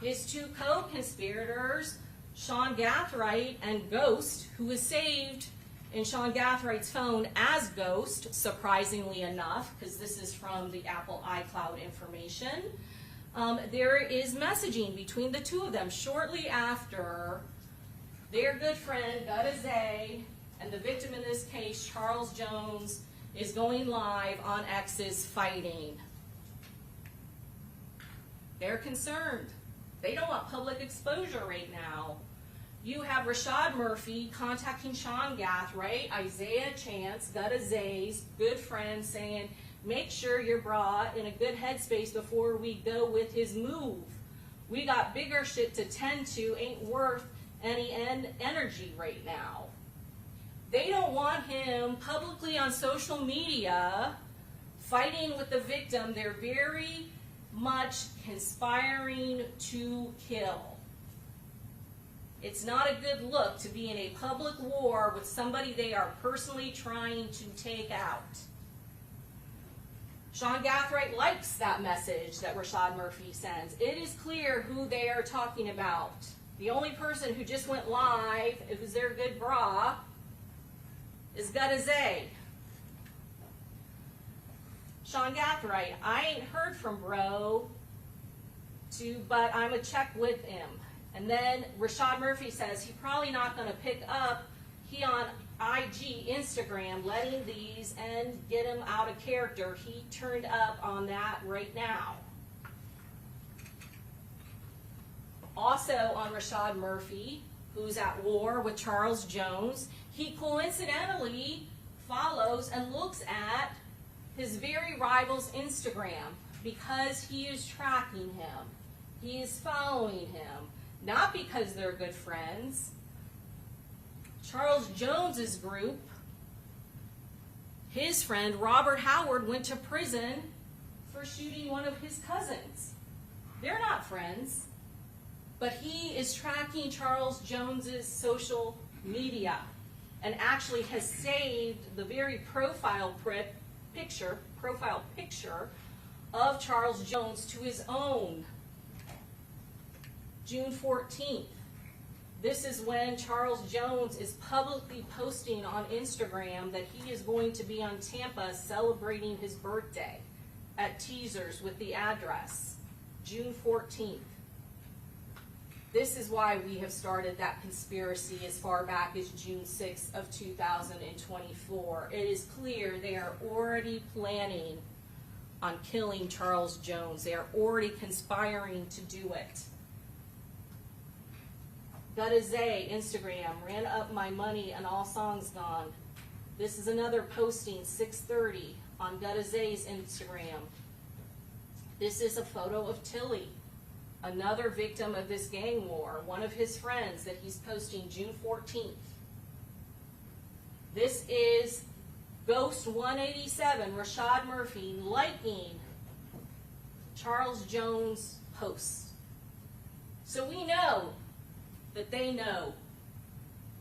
his two co-conspirators, Sean Gathright and Ghost, who was saved in Sean Gathright's phone as Ghost, surprisingly enough, because this is from the Apple iCloud information. There is messaging between the two of them shortly after their good friend, Gathright, and the victim in this case, Charles Jones, is going live on X's fighting. They're concerned. They don't want public exposure right now. You have Rashad Murphy contacting Sean Gathright, Isaiah Chance, Gathight's good friend, saying, "Make sure you're brought in a good headspace before we go with his move. We got bigger shit to tend to, ain't worth any energy right now." They don't want him publicly on social media fighting with the victim. They're very much conspiring to kill. It's not a good look to be in a public war with somebody they are personally trying to take out. Sean Gathright likes that message that Rashad Murphy sends. It is clear who they are talking about. The only person who just went live, it was their good bra, is Gathright. Sean Gathright, "I ain't heard from bro, but I'm going to check with him." And then Rashad Murphy says he probably not going to pick up. He on IG, Instagram, letting these and get him out of character. He turned up on that right now. Also on Rashad Murphy, who's at war with Charles Jones, he coincidentally follows and looks at his very rival's Instagram because he is tracking him. He is following him, not because they're good friends. Charles Jones's group, his friend Robert Howard went to prison for shooting one of his cousins. They're not friends, but he is tracking Charles Jones's social media and actually has saved the very profile picture of Charles Jones to his own. June 14th. This is when Charles Jones is publicly posting on Instagram that he is going to be on Tampa celebrating his birthday at Teasers with the address, June 14th. This is why we have started that conspiracy as far back as June 6th of 2024. It is clear they are already planning on killing Charles Jones. They are already conspiring to do it. Gathright, Instagram, "Ran up my money and all songs gone." This is another posting, 6:30 on Gathight's Instagram. This is a photo of Tilly, another victim of this gang war, one of his friends that he's posting June 14th. This is Ghost 187, Rashad Murphy, liking Charles Jones' posts. So we know that they know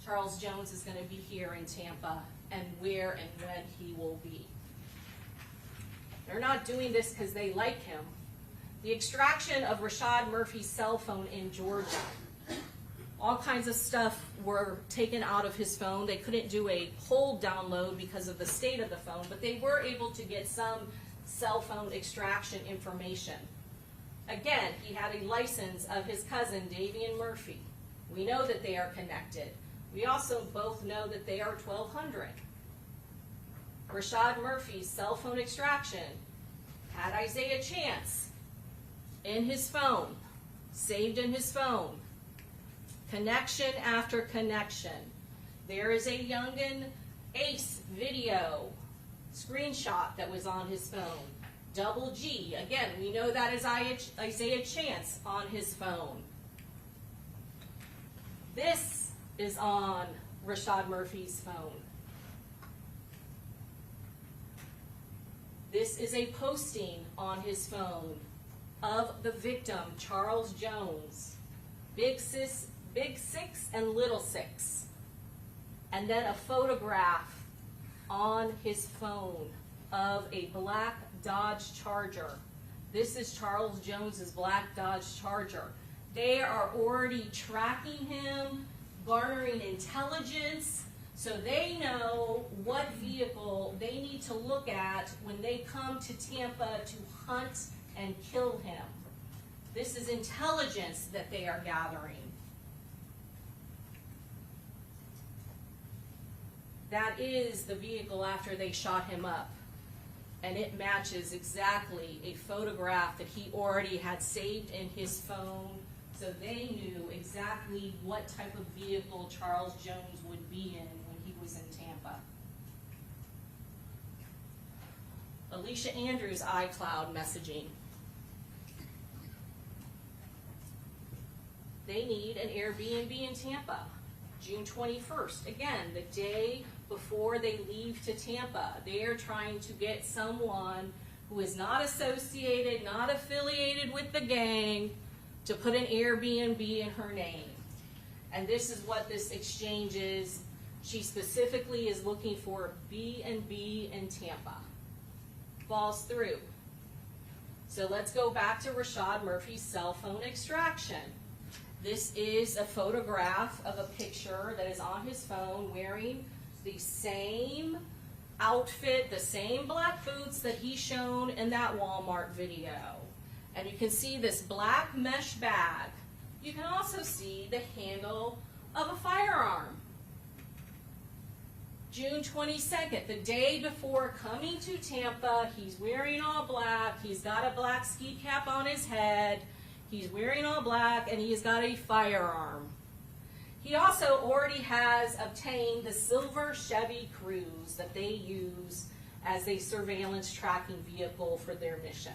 Charles Jones is going to be here in Tampa and where and when he will be. They're not doing this because they like him. The extraction of Rashad Murphy's cell phone in Georgia. All kinds of stuff were taken out of his phone. They couldn't do a whole download because of the state of the phone, but they were able to get some cell phone extraction information. Again, he had a license of his cousin, Davian Murphy. We know that they are connected. We also both know that they are 1,200. Rashad Murphy's cell phone extraction had Isaiah Chance in his phone, saved in his phone. Connection after connection. There is a Youngin Ace video screenshot that was on his phone. Double G, again, we know that is Isaiah Chance on his phone. This is on Rashad Murphy's phone. This is a posting on his phone of the victim, Charles Jones, Big Six and Little Six. And then a photograph on his phone of a black Dodge Charger. This is Charles Jones's black Dodge Charger. They are already tracking him, garnering intelligence, so they know what vehicle they need to look at when they come to Tampa to hunt and kill him. This is intelligence that they are gathering. That is the vehicle after they shot him up. And it matches exactly a photograph that he already had saved in his phone, so they knew exactly what type of vehicle Charles Jones would be in when he was in Tampa. Alicia Andrews' iCloud messaging. They need an Airbnb in Tampa, June 21st. Again, the day before they leave to Tampa. They are trying to get someone who is not associated, not affiliated with the gang, to put an Airbnb in her name. And this is what this exchange is. She specifically is looking for B&B in Tampa. Falls through. So let's go back to Rashad Murphy's cell phone extraction. This is a photograph of a picture that is on his phone wearing the same outfit, the same black boots that he's shown in that Walmart video. And you can see this black mesh bag. You can also see the handle of a firearm. June 22nd, the day before coming to Tampa, he's wearing all black, he's got a black ski cap on his head, he's wearing all black, and he's got a firearm. He also already has obtained the silver Chevy Cruz that they use as a surveillance tracking vehicle for their mission.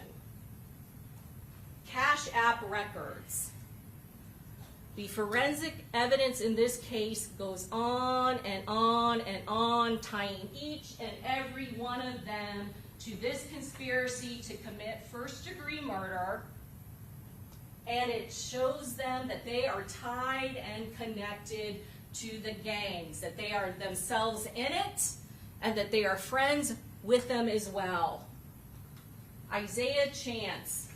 Cash App records. The forensic evidence in this case goes on and on and on, tying each and every one of them to this conspiracy to commit first-degree murder. And it shows them that they are tied and connected to the gangs, that they are themselves in it, and that they are friends with them as well. Isaiah Chance,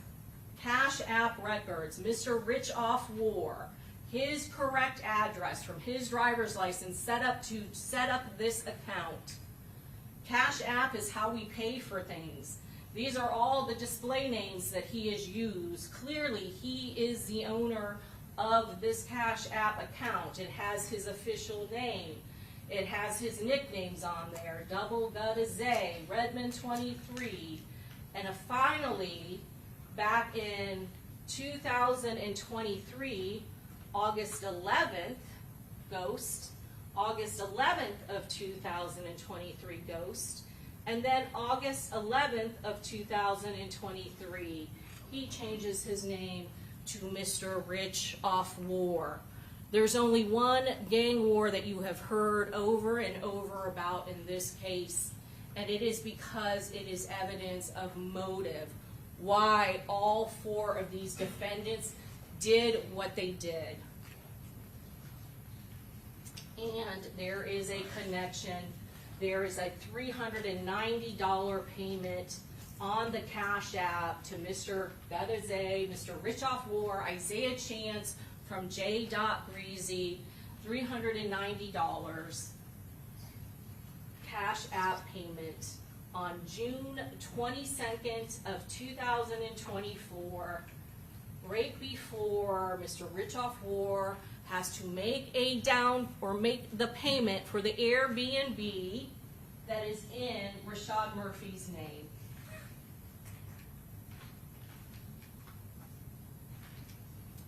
Cash App records, Mr. Rich Off War, his correct address from his driver's license set up this account. Cash App is how we pay for things. These are all the display names that he has used. Clearly, he is the owner of this Cash App account. It has his official name. It has his nicknames on there, Double Gutazay, Redmond 23. And finally, back in 2023, August 11th, Ghost, August 11th of 2023, Ghost, and then August 11th of 2023, he changes his name to Mr. Rich Off War. There's only one gang war that you have heard over and over about in this case, and it is because it is evidence of motive, why all four of these defendants did what they did. And there is a connection. There is a $390 payment on the Cash App to Mr. Gutazay, Mr. Rich Off War, Isaiah Chance from J. Greasy, $390 Cash App payment on June 22nd of 2024, right before Mr. Rich Off War has to make make the payment for the Airbnb that is in Rashad Murphy's name.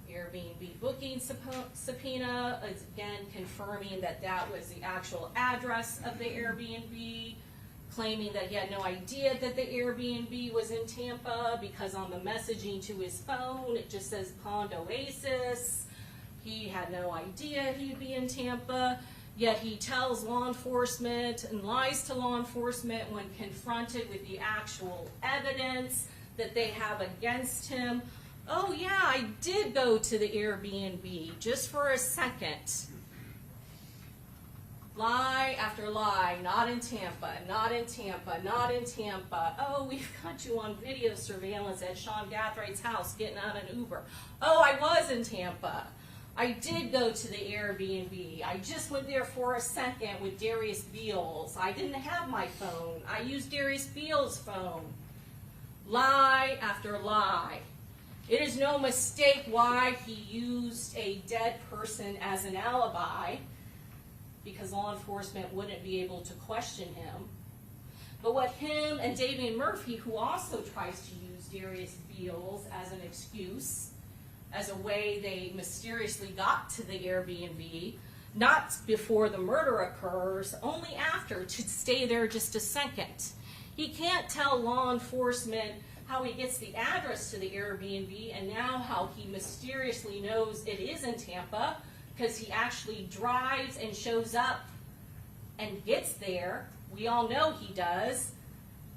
Airbnb booking subpoena, again confirming that that was the actual address of the Airbnb. claiming that he had no idea that the Airbnb was in Tampa because on the messaging to his phone, it just says Pond Oasis. He had no idea he'd be in Tampa, yet he tells law enforcement and lies to law enforcement when confronted with the actual evidence that they have against him. Oh yeah, I did go to the Airbnb just for a second. Lie after lie, not in Tampa, not in Tampa, not in Tampa. Oh, we've got you on video surveillance at Sean Gathright's house getting out an Uber. Oh, I was in Tampa. I did go to the Airbnb. I just went there for a second with Darius Beals. I didn't have my phone. I used Darius Beals' phone. Lie after lie. It is no mistake why he used a dead person as an alibi, because law enforcement wouldn't be able to question him. But what him and Damian Murphy, who also tries to use Darius Beals as an excuse, as a way they mysteriously got to the Airbnb, not before the murder occurs, only after, to stay there just a second. He can't tell law enforcement how he gets the address to the Airbnb and now how he mysteriously knows it is in Tampa, because he actually drives and shows up and gets there. We all know he does,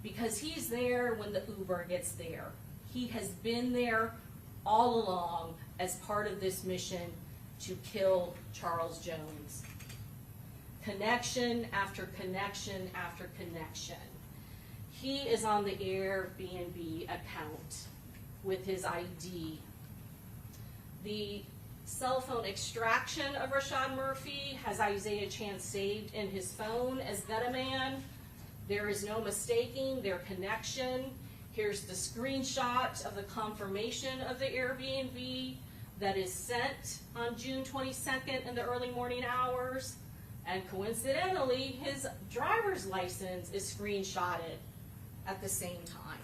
because he's there when the Uber gets there. He has been there all along as part of this mission to kill Charles Jones. Connection after connection after connection. He is on the Airbnb account with his ID. The cell phone extraction of Rashad Murphy has Isaiah Chance saved in his phone as Getaman. There is no mistaking their connection. Here's the screenshot of the confirmation of the Airbnb that is sent on June 22nd in the early morning hours. And coincidentally, his driver's license is screenshotted at the same time.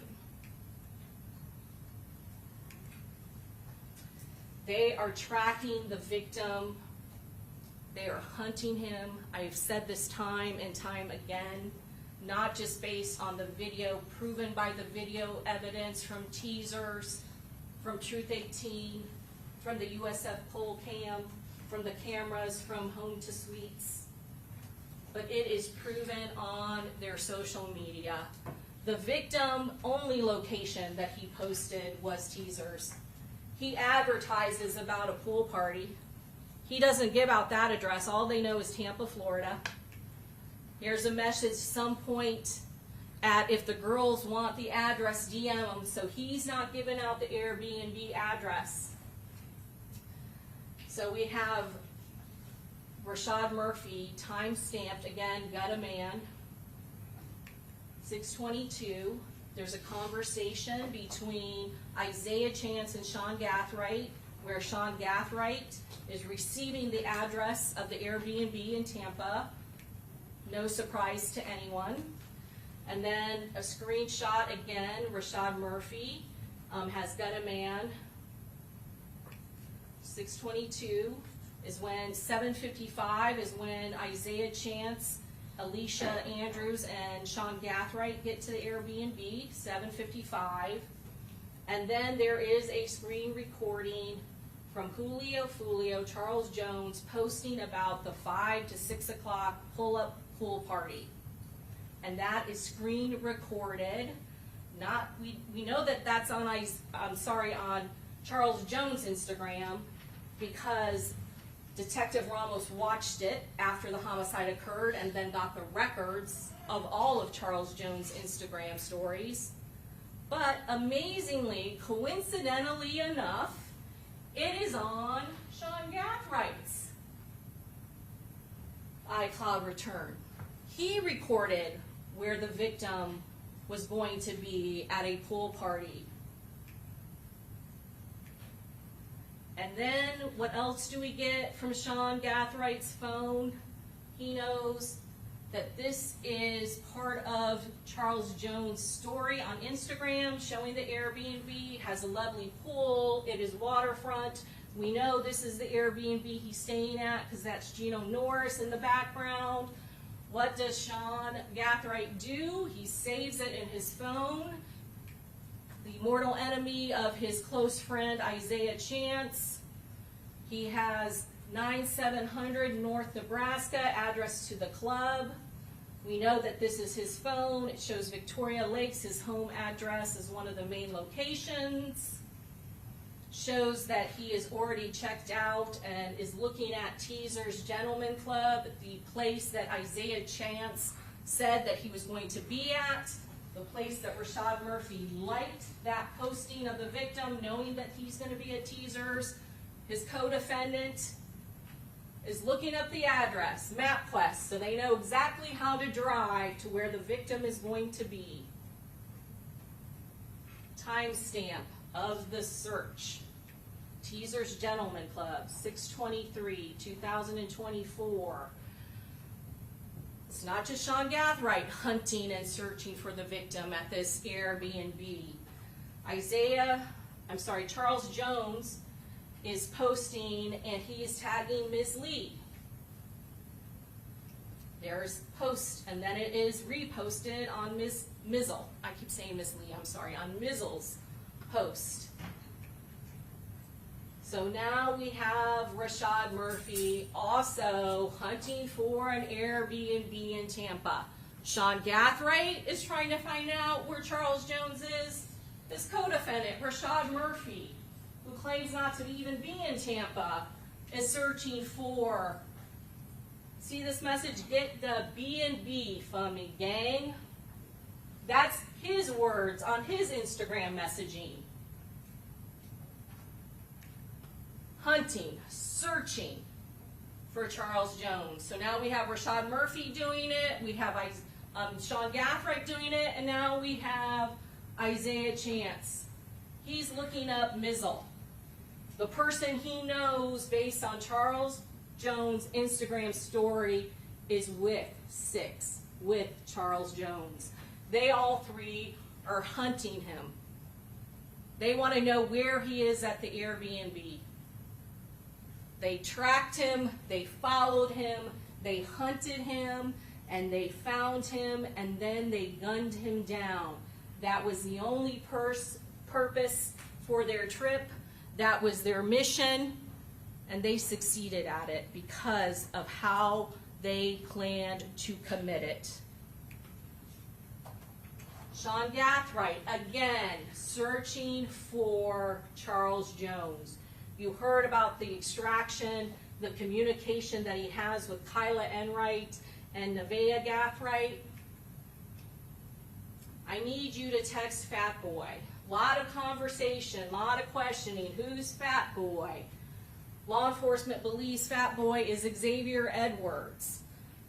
They are tracking the victim. They are hunting him. I've said this time and time again, not just based on the video, proven by the video evidence from teasers, from Truth 18, from the USF poll cam, from the cameras from Home to Suites, but it is proven on their social media. The victim only location that he posted was teasers. He advertises about a pool party. He doesn't give out that address. All they know is Tampa, Florida. Here's a message some point at if the girls want the address, DM them. So he's not giving out the Airbnb address. So we have Rashad Murphy, time stamped, again, got a man, 6/22. There's a conversation between Isaiah Chance and Sean Gathright, where Sean Gathright is receiving the address of the Airbnb in Tampa. No surprise to anyone. And then a screenshot again, Rashad Murphy has got a man. 6/22 is when, 7:55 is when Isaiah Chance, Alicia Andrews, and Sean Gathright get to the Airbnb, 7:55. And then there is a screen recording from Julio Foolio, Charles Jones, posting about the 5 to 6 o'clock pull-up pool party. And that is screen recorded. We know that that's on, on Charles Jones' Instagram, because Detective Ramos watched it after the homicide occurred and then got the records of all of Charles Jones' Instagram stories. But amazingly, coincidentally enough, it is on Sean Gathright's iCloud return. He recorded where the victim was going to be at a pool party. And then what else do we get from Sean Gathright's phone? He knows that this is part of Charles Jones' story on Instagram, showing the Airbnb, has a lovely pool, it is waterfront. We know this is the Airbnb he's staying at because that's Gino Norris in the background. What does Sean Gathright do? He saves it in his phone. The mortal enemy of his close friend Isaiah Chance. He has 9700 North Nebraska, address to the club. We know that this is his phone. It shows Victoria Lakes, his home address, as one of the main locations. Shows that he is already checked out and is looking at Teaser's Gentleman Club, the place that Isaiah Chance said that he was going to be at, the place that Rashad Murphy liked that posting of the victim, knowing that he's going to be at Teaser's. His co-defendant is looking up the address, MapQuest, so they know exactly how to drive to where the victim is going to be. Timestamp of the search. Teaser's Gentleman Club, 6/23/2024. It's not just Sean Gathright hunting and searching for the victim at this Airbnb. Charles Jones is posting and he is tagging Ms. Lee. There's post, and then it is reposted on Ms. Mizzle. I keep saying Ms. Lee, I'm sorry, on Mizzle's post. So now we have Rashad Murphy also hunting for an Airbnb in Tampa. Sean Gathright is trying to find out where Charles Jones is. His co-defendant, Rashad Murphy, who claims not to even be in Tampa, is searching for, see this message, get the B&B from me, gang. That's his words on his Instagram messaging. Hunting, searching for Charles Jones. So now we have Rashad Murphy doing it, we have Sean Gathright doing it, and now we have Isaiah Chance. He's looking up Mizzle, the person he knows based on Charles Jones' Instagram story is with Charles Jones. They all three are hunting him. They want to know where he is at the Airbnb. They tracked him, they followed him, they hunted him, and they found him, and then they gunned him down. That was the only purpose for their trip. That was their mission, and they succeeded at it because of how they planned to commit it. Sean Gathright, again, searching for Charles Jones. You heard about the extraction, the communication that he has with Kyla Enright and Nevaeh Gathright. I need you to text Fat Boy. A lot of conversation, a lot of questioning. Who's Fat Boy? Law enforcement believes Fat Boy is Xavier Edwards.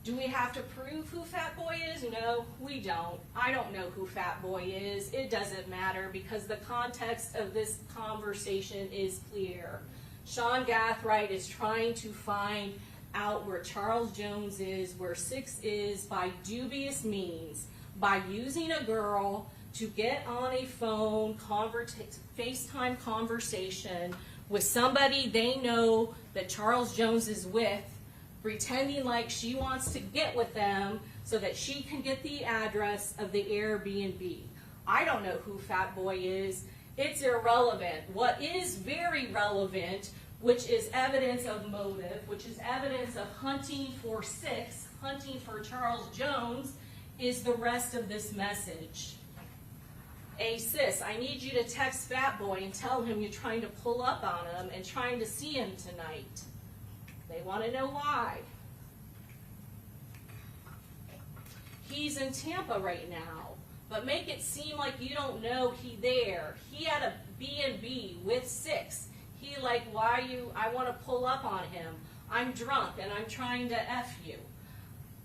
Do we have to prove who Fat Boy is? No, we don't. I don't know who Fat Boy is. It doesn't matter because the context of this conversation is clear. Sean Gathright is trying to find out where Charles Jones is, where Six is, by dubious means, by using a girl to get on a phone, FaceTime conversation with somebody they know that Charles Jones is with, pretending like she wants to get with them so that she can get the address of the Airbnb. I don't know who Fat Boy is. It's irrelevant. What is very relevant, which is evidence of motive, which is evidence of hunting for Six, hunting for Charles Jones, is the rest of this message. Hey sis, I need you to text Fat Boy and tell him you're trying to pull up on him and trying to see him tonight. They want to know why. He's in Tampa right now, but make it seem like you don't know he there. He had a B&B with Six. He like, I want to pull up on him. I'm drunk and I'm trying to F you.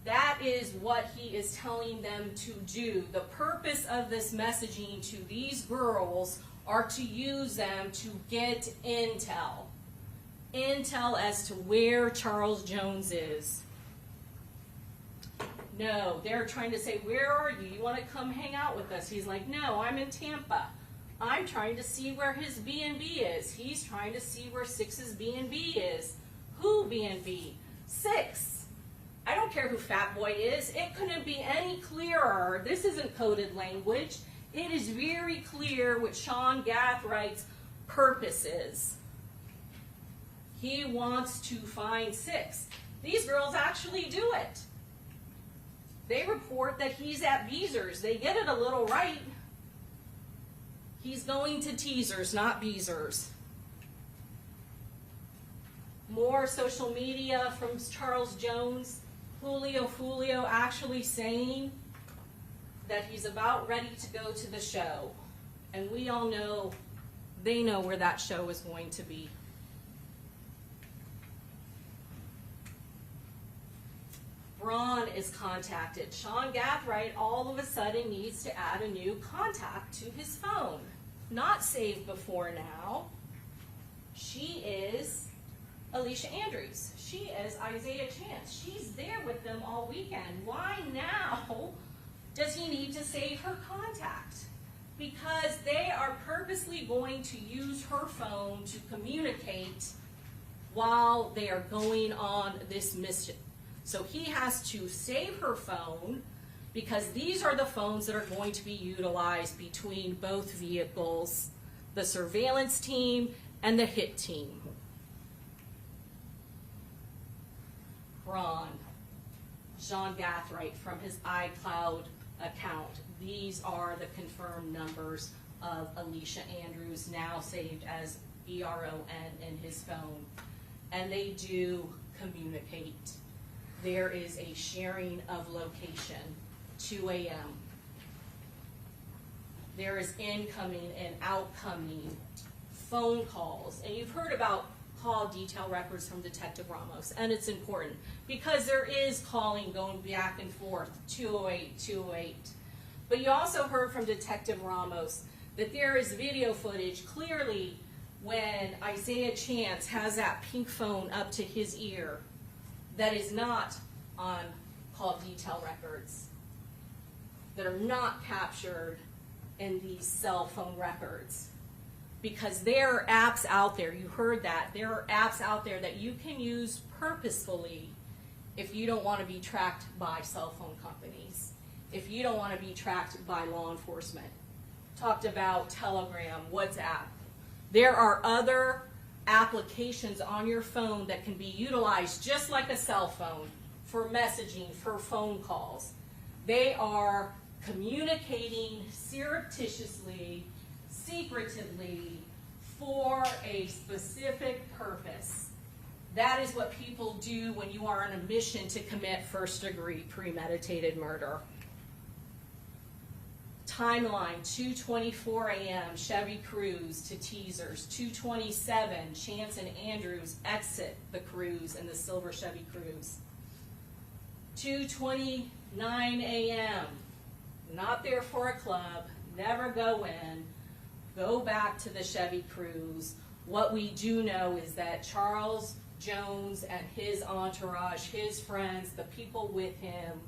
That is what he is telling them to do. The purpose of this messaging to these girls are to use them to get intel. Intel as to where Charles Jones is. No, they're trying to say, where are you? You want to come hang out with us? He's like, no, I'm in Tampa. I'm trying to see where his B&B is. He's trying to see where Six's B&B is. Who B&B? Six. I don't care who Fat Boy is. It couldn't be any clearer. This isn't coded language. It is very clear what Sean Gathright's purpose is. He wants to find 6. These girls actually do it. They report that he's at Beezer's. They get it a little right. He's going to Teasers, not Beezer's. More social media from Charles Jones. Julio Foolio actually saying that he's about ready to go to the show. And we all know, they know where that show is going to be. Braun is contacted. Sean Gathright all of a sudden needs to add a new contact to his phone. Not saved before now. She is Alicia Andrews. She is Isaiah Chance. She's there with them all weekend. Why now does he need to save her contact? Because they are purposely going to use her phone to communicate while they are going on this mission. So he has to save her phone because these are the phones that are going to be utilized between both vehicles, the surveillance team and the hit team. Ron, Sean Gathright from his iCloud account. These are the confirmed numbers of Alicia Andrews, now saved as ERON in his phone. And they do communicate. There is a sharing of location, 2 a.m. There is incoming and outcoming phone calls. And you've heard about call detail records from Detective Ramos, and it's important because there is calling going back and forth, 208, 208. But you also heard from Detective Ramos that there is video footage clearly when Isaiah Chance has that pink phone up to his ear that is not on call detail records, that are not captured in these cell phone records. Because there are apps out there, you heard that, there are apps out there that you can use purposefully if you don't want to be tracked by cell phone companies, if you don't want to be tracked by law enforcement. Talked about Telegram, WhatsApp. There are other applications on your phone that can be utilized just like a cell phone for messaging, for phone calls. They are communicating surreptitiously, secretively, for a specific purpose. That is what people do when you are on a mission to commit first-degree premeditated murder. Timeline, 2:24 a.m., Chevy Cruz to Teasers. 2:27, Chance and Andrews exit the Cruz in the silver Chevy Cruz. 2:29 a.m., not there for a club, never go in, go back to the Chevy Cruz. What we do know is that Charles Jones and his entourage, his friends, the people with him,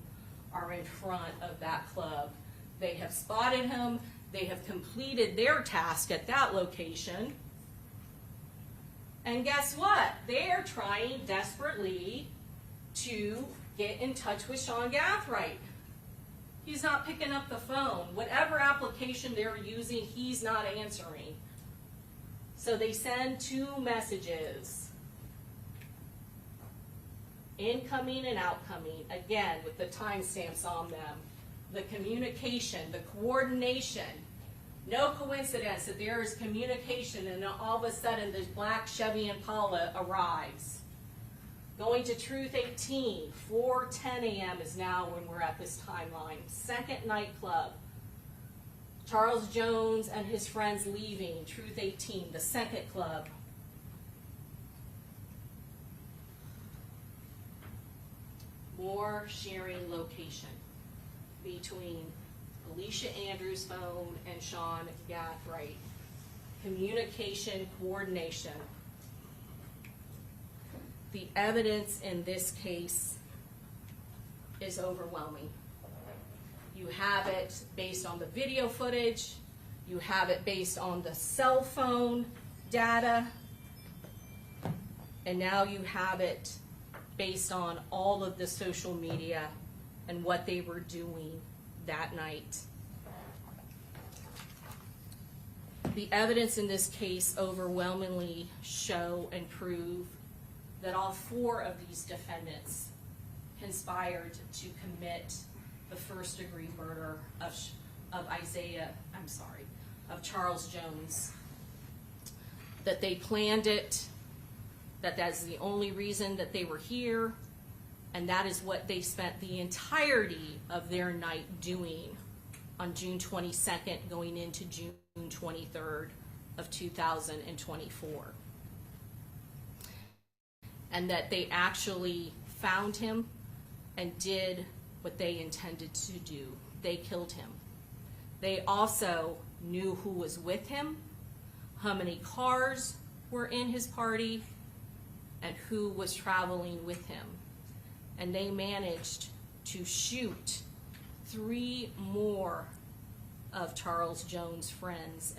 are in front of that club. They have spotted him. They have completed their task at that location. And guess what? They are trying desperately to get in touch with Sean Gathright. He's not picking up the phone. Whatever application they're using, he's not answering. So they send 2 messages. Incoming and outcoming, again, with the timestamps on them. The communication, the coordination. No coincidence that there is communication and then all of a sudden the black Chevy Impala arrives. Going to Truth 18, 4:10 a.m. is now when we're at this timeline. Second nightclub. Charles Jones and his friends leaving. Truth 18, the second club. More sharing location between Alicia Andrews' phone and Sean Gathright. Communication, coordination. The evidence in this case is overwhelming. You have it based on the video footage. You have it based on the cell phone data. And now you have it based on all of the social media and what they were doing that night. The evidence in this case overwhelmingly show and prove that all 4 of these defendants conspired to commit the first-degree murder of Charles Jones. That they planned it, that that's the only reason that they were here, and that is what they spent the entirety of their night doing on June 22nd going into June 23rd of 2024. And that they actually found him and did what they intended to do. They killed him. They also knew who was with him, how many cars were in his party, and who was traveling with him. And they managed to shoot 3 more of Charles Jones' friends.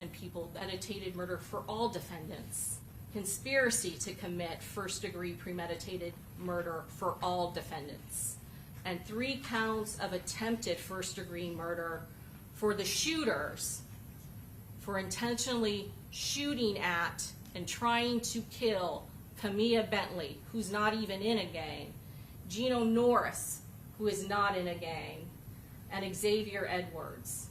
And people meditated murder for all defendants. Conspiracy to commit first-degree premeditated murder for all defendants. And 3 counts of attempted first-degree murder for the shooters for intentionally shooting at and trying to kill Camilla Bentley, who's not even in a gang, Gino Norris, who is not in a gang, and Xavier Edwards.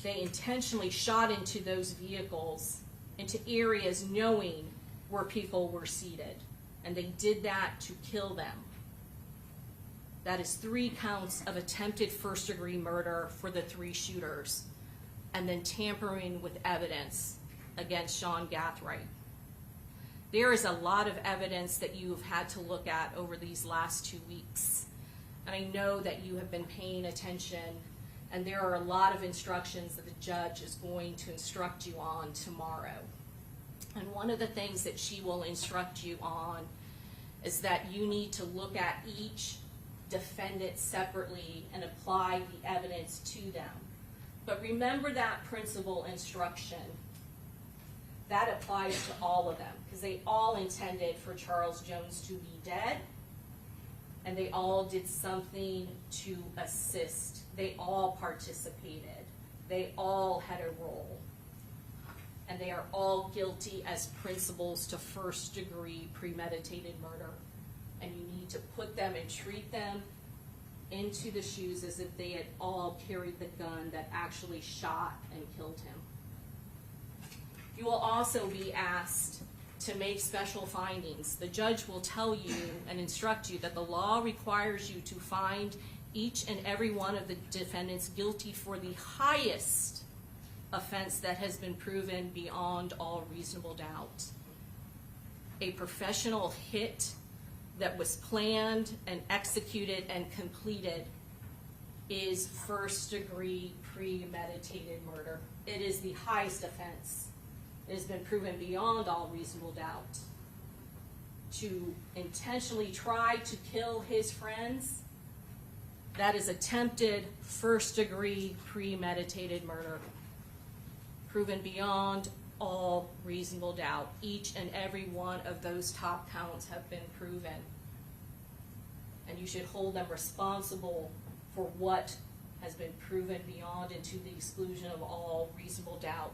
They intentionally shot into those vehicles, into areas knowing where people were seated, and they did that to kill them. That is 3 counts of attempted first-degree murder for the 3 shooters, and then tampering with evidence against Sean Gathright. There is a lot of evidence that you have had to look at over these last 2 weeks, and I know that you have been paying attention, and there are a lot of instructions that the judge is going to instruct you on tomorrow. And one of the things that she will instruct you on is that you need to look at each defendant separately and apply the evidence to them. But remember that principal instruction. That applies to all of them, because they all intended for Charles Jones to be dead, and they all did something to assist. They all participated. They all had a role. And they are all guilty as principals to first-degree premeditated murder. And you need to put them and treat them into the shoes as if they had all carried the gun that actually shot and killed him. You will also be asked to make special findings. The judge will tell you and instruct you that the law requires you to find each and every one of the defendants guilty for the highest offense that has been proven beyond all reasonable doubt. A professional hit that was planned and executed and completed is first-degree premeditated murder. It is the highest offense. It has been proven beyond all reasonable doubt. To intentionally try to kill his friends, that is attempted first-degree premeditated murder, proven beyond all reasonable doubt. Each and every one of those top counts have been proven. And you should hold them responsible for what has been proven beyond and to the exclusion of all reasonable doubt.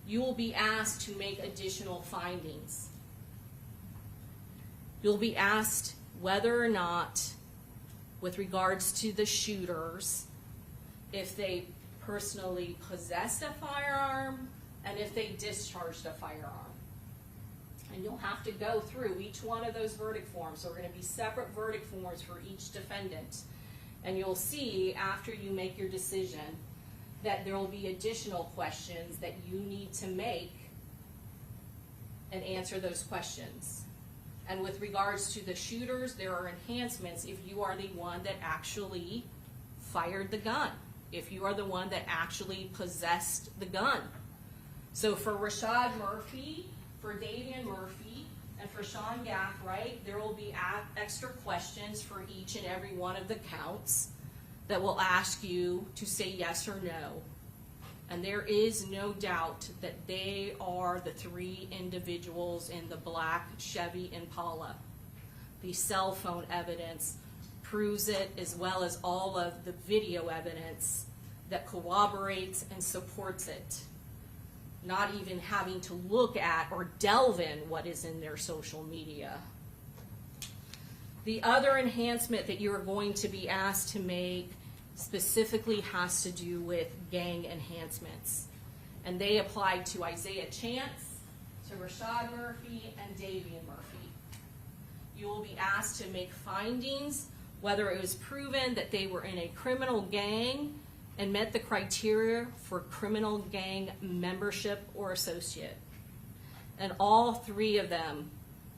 You will be asked to make additional findings. You'll be asked whether or not, with regards to the shooters, if they personally possessed a firearm and if they discharged a firearm. And you'll have to go through each one of those verdict forms. So there are going to be separate verdict forms for each defendant. And you'll see after you make your decision that there will be additional questions that you need to make and answer those questions. And with regards to the shooters, there are enhancements if you are the one that actually fired the gun, if you are the one that actually possessed the gun. So for Rashad Murphy, for Davian Murphy, and for Sean Gathright, there will be extra questions for each and every one of the counts that will ask you to say yes or no. And there is no doubt that they are the three individuals in the black Chevy Impala. The cell phone evidence proves it, as well as all of the video evidence that corroborates and supports it. Not even having to look at or delve in what is in their social media. The other enhancement that you are going to be asked to make specifically has to do with gang enhancements. And they apply to Isaiah Chance, to Rashad Murphy, and Davian Murphy. You will be asked to make findings whether it was proven that they were in a criminal gang and met the criteria for criminal gang membership or associate. And all three of them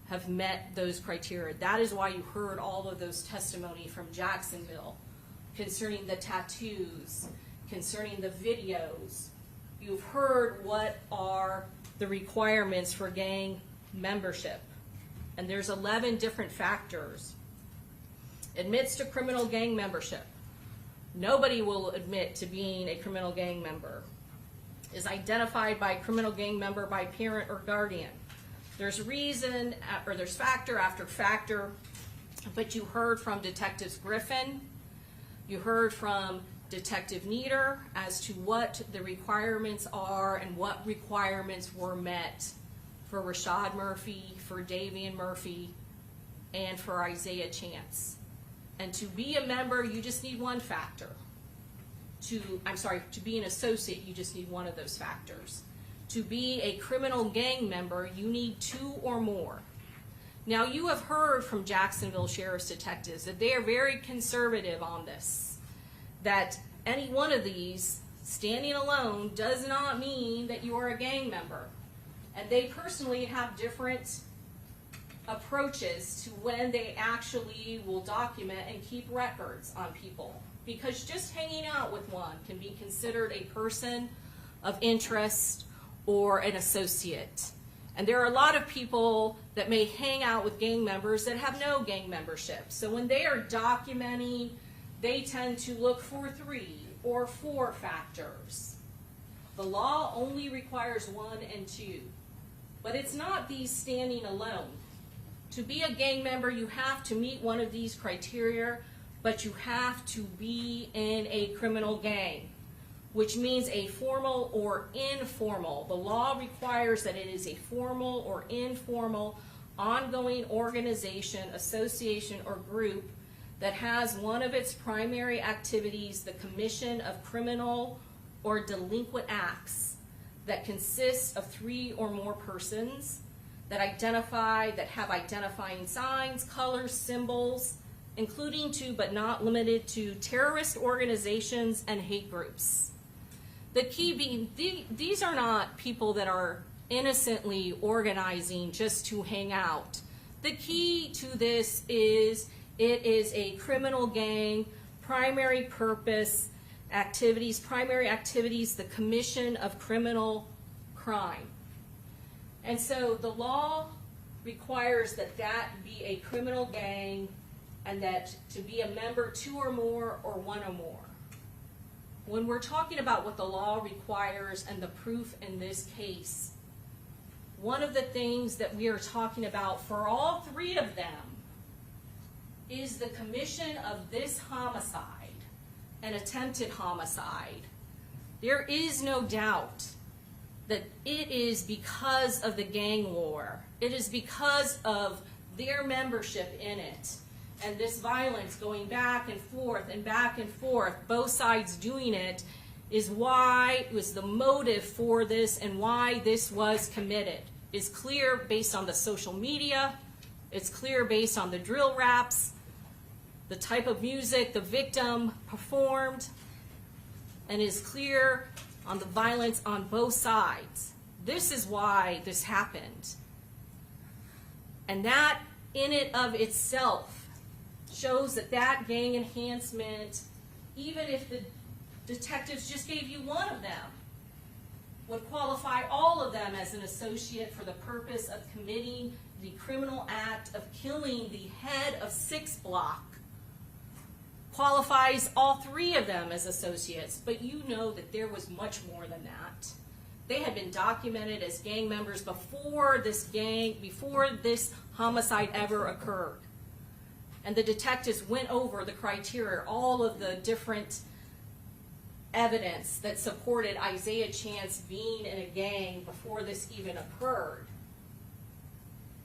have met those criteria. That is why you heard all of those testimony from Jacksonville concerning the tattoos, concerning the videos. You've heard what are the requirements for gang membership. And there's 11 different factors. Admits to criminal gang membership. Nobody will admit to being a criminal gang member. Is identified by criminal gang member by parent or guardian. There's reason, or there's factor after factor, but you heard from Detectives Griffin, you heard from Detective Nieder as to what the requirements are and what requirements were met for Rashad Murphy, for Davian Murphy, and for Isaiah Chance. And to be a member, you just need one factor. To be an associate, you just need one of those factors. To be a criminal gang member, you need 2 or more. Now, you have heard from Jacksonville Sheriff's detectives that they are very conservative on this. That any one of these, standing alone, does not mean that you are a gang member. And they personally have different approaches to when they actually will document and keep records on people. Because just hanging out with one can be considered a person of interest or an associate. And there are a lot of people that may hang out with gang members that have no gang membership. So when they are documenting, they tend to look for 3 or 4 factors. The law only requires 1 and 2. But it's not these standing alone. To be a gang member, you have to meet one of these criteria, but you have to be in a criminal gang, which means a formal or informal. The law requires that it is a formal or informal ongoing organization, association, or group that has one of its primary activities the commission of criminal or delinquent acts that consists of 3 or more persons that have identifying signs, colors, symbols, including to but not limited to terrorist organizations and hate groups. The key being, these are not people that are innocently organizing just to hang out. The key to this is it is a criminal gang, primary purpose activities, the commission of criminal crime. And so the law requires that be a criminal gang and that to be a member 2 or more or 1 or more. When we're talking about what the law requires and the proof in this case, one of the things that we are talking about for all 3 of them is the commission of this homicide, an attempted homicide. There is no doubt that it is because of the gang war. It is because of their membership in it. And this violence going back and forth, both sides doing it, is why it was the motive for this and why this was committed. It's clear based on the social media, it's clear based on the drill raps, the type of music the victim performed, and is clear on the violence on both sides. This is why this happened. And that in it of itself shows that gang enhancement, even if the detectives just gave you one of them, would qualify all of them as an associate for the purpose of committing the criminal act of killing the head of 6 Block qualifies all three of them as associates, but you know that there was much more than that. They had been documented as gang members before this homicide ever occurred. And the detectives went over the criteria, all of the different evidence that supported Isaiah Chance being in a gang before this even occurred.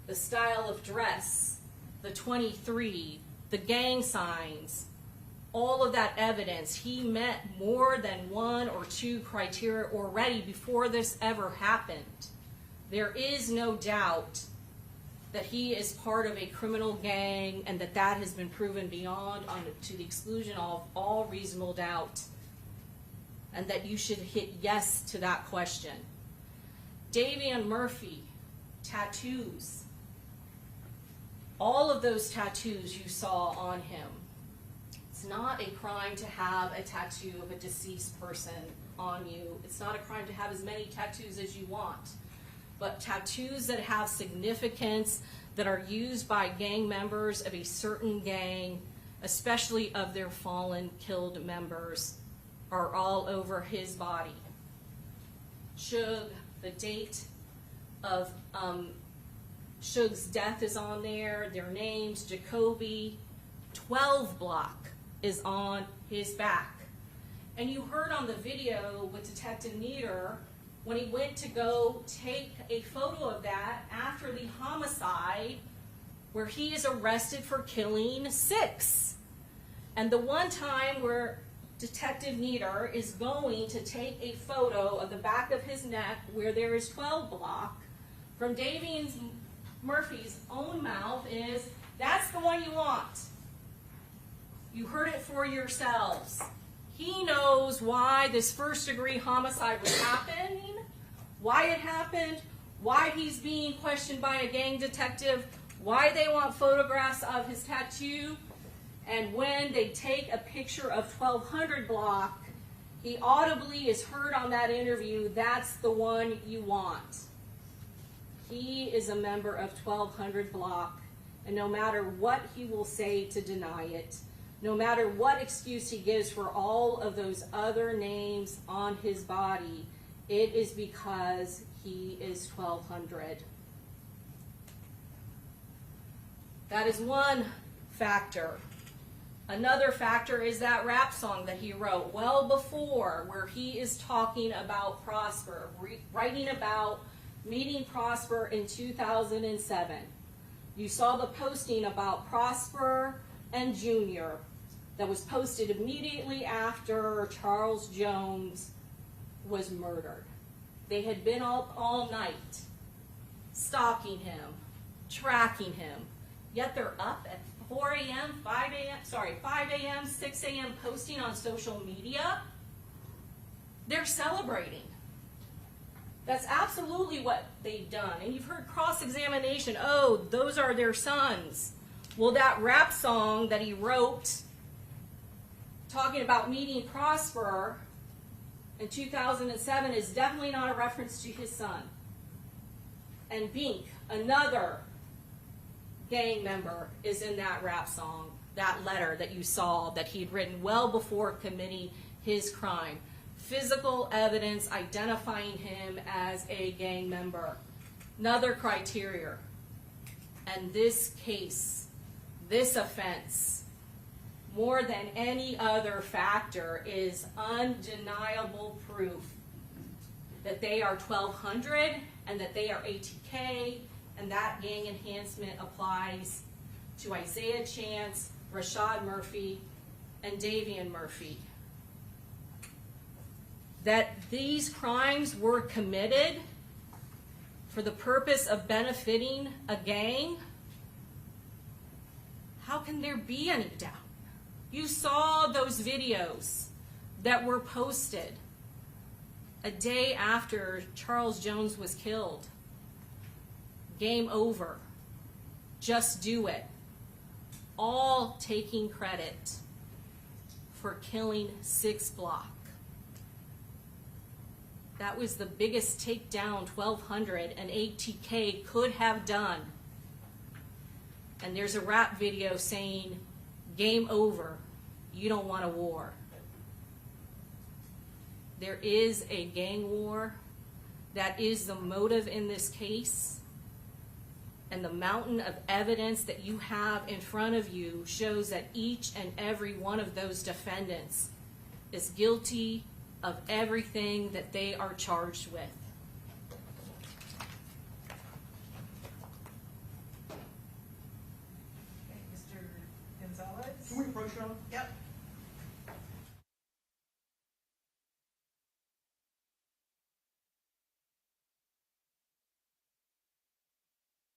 The style of dress, the 23, the gang signs, all of that evidence, he met more than one or two criteria already before this ever happened. There is no doubt that he is part of a criminal gang and that that has been proven beyond to the exclusion of all reasonable doubt, and that you should hit yes to that question. Davian Murphy, tattoos. All of those tattoos you saw on him. It's not a crime to have a tattoo of a deceased person on you. It's not a crime to have as many tattoos as you want. But tattoos that have significance, that are used by gang members of a certain gang, especially of their fallen, killed members, are all over his body. Shug, the date of Shug's death is on there, their names, Jacoby, 12 block is on his back. And you heard on the video with Detective Nieder, when he went to go take a photo of that after the homicide, where he is arrested for killing 6. And the one time where Detective Nieder is going to take a photo of the back of his neck where there is 12 block, from Davian Murphy's own mouth is, that's the one you want. You heard it for yourselves. He knows why this first-degree homicide was happening, why it happened, why he's being questioned by a gang detective, why they want photographs of his tattoo, and when they take a picture of 1200 block, he audibly is heard on that interview, that's the one you want. He is a member of 1200 block, and no matter what he will say to deny it, no matter what excuse he gives for all of those other names on his body, it is because he is 1200. That is one factor. Another factor is that rap song that he wrote well before, where he is talking about Prosper, writing about meeting Prosper in 2007. You saw the posting about Prosper and Junior that was posted immediately after Charles Jones was murdered. They had been up all night, stalking him, tracking him, yet they're up at 4 a.m., 5 a.m., 6 a.m. posting on social media. They're celebrating. That's absolutely what they've done. And you've heard cross-examination, oh, those are their sons. Well, that rap song that he wrote talking about meeting Prosper in 2007 is definitely not a reference to his son. And Bink, another gang member, is in that rap song, that letter that you saw that he'd written well before committing his crime. Physical evidence identifying him as a gang member. Another criteria. And this case, this offense, more than any other factor, is undeniable proof that they are 1200 and that they are ATK, and that gang enhancement applies to Isaiah Chance, Rashad Murphy, and Davian Murphy. That these crimes were committed for the purpose of benefiting a gang, how can there be any doubt? You saw those videos that were posted a day after Charles Jones was killed. Game over. Just do it. All taking credit for killing 6 block. That was the biggest takedown 1200 and ATK could have done. And there's a rap video saying, game over. you don't want a war. There is a gang war. That is the motive in this case. And the mountain of evidence that you have in front of you shows that each and every one of those defendants is guilty of everything that they are charged with. Okay, Mr. Gonzalez? Can we approach, Your Honor? Yep.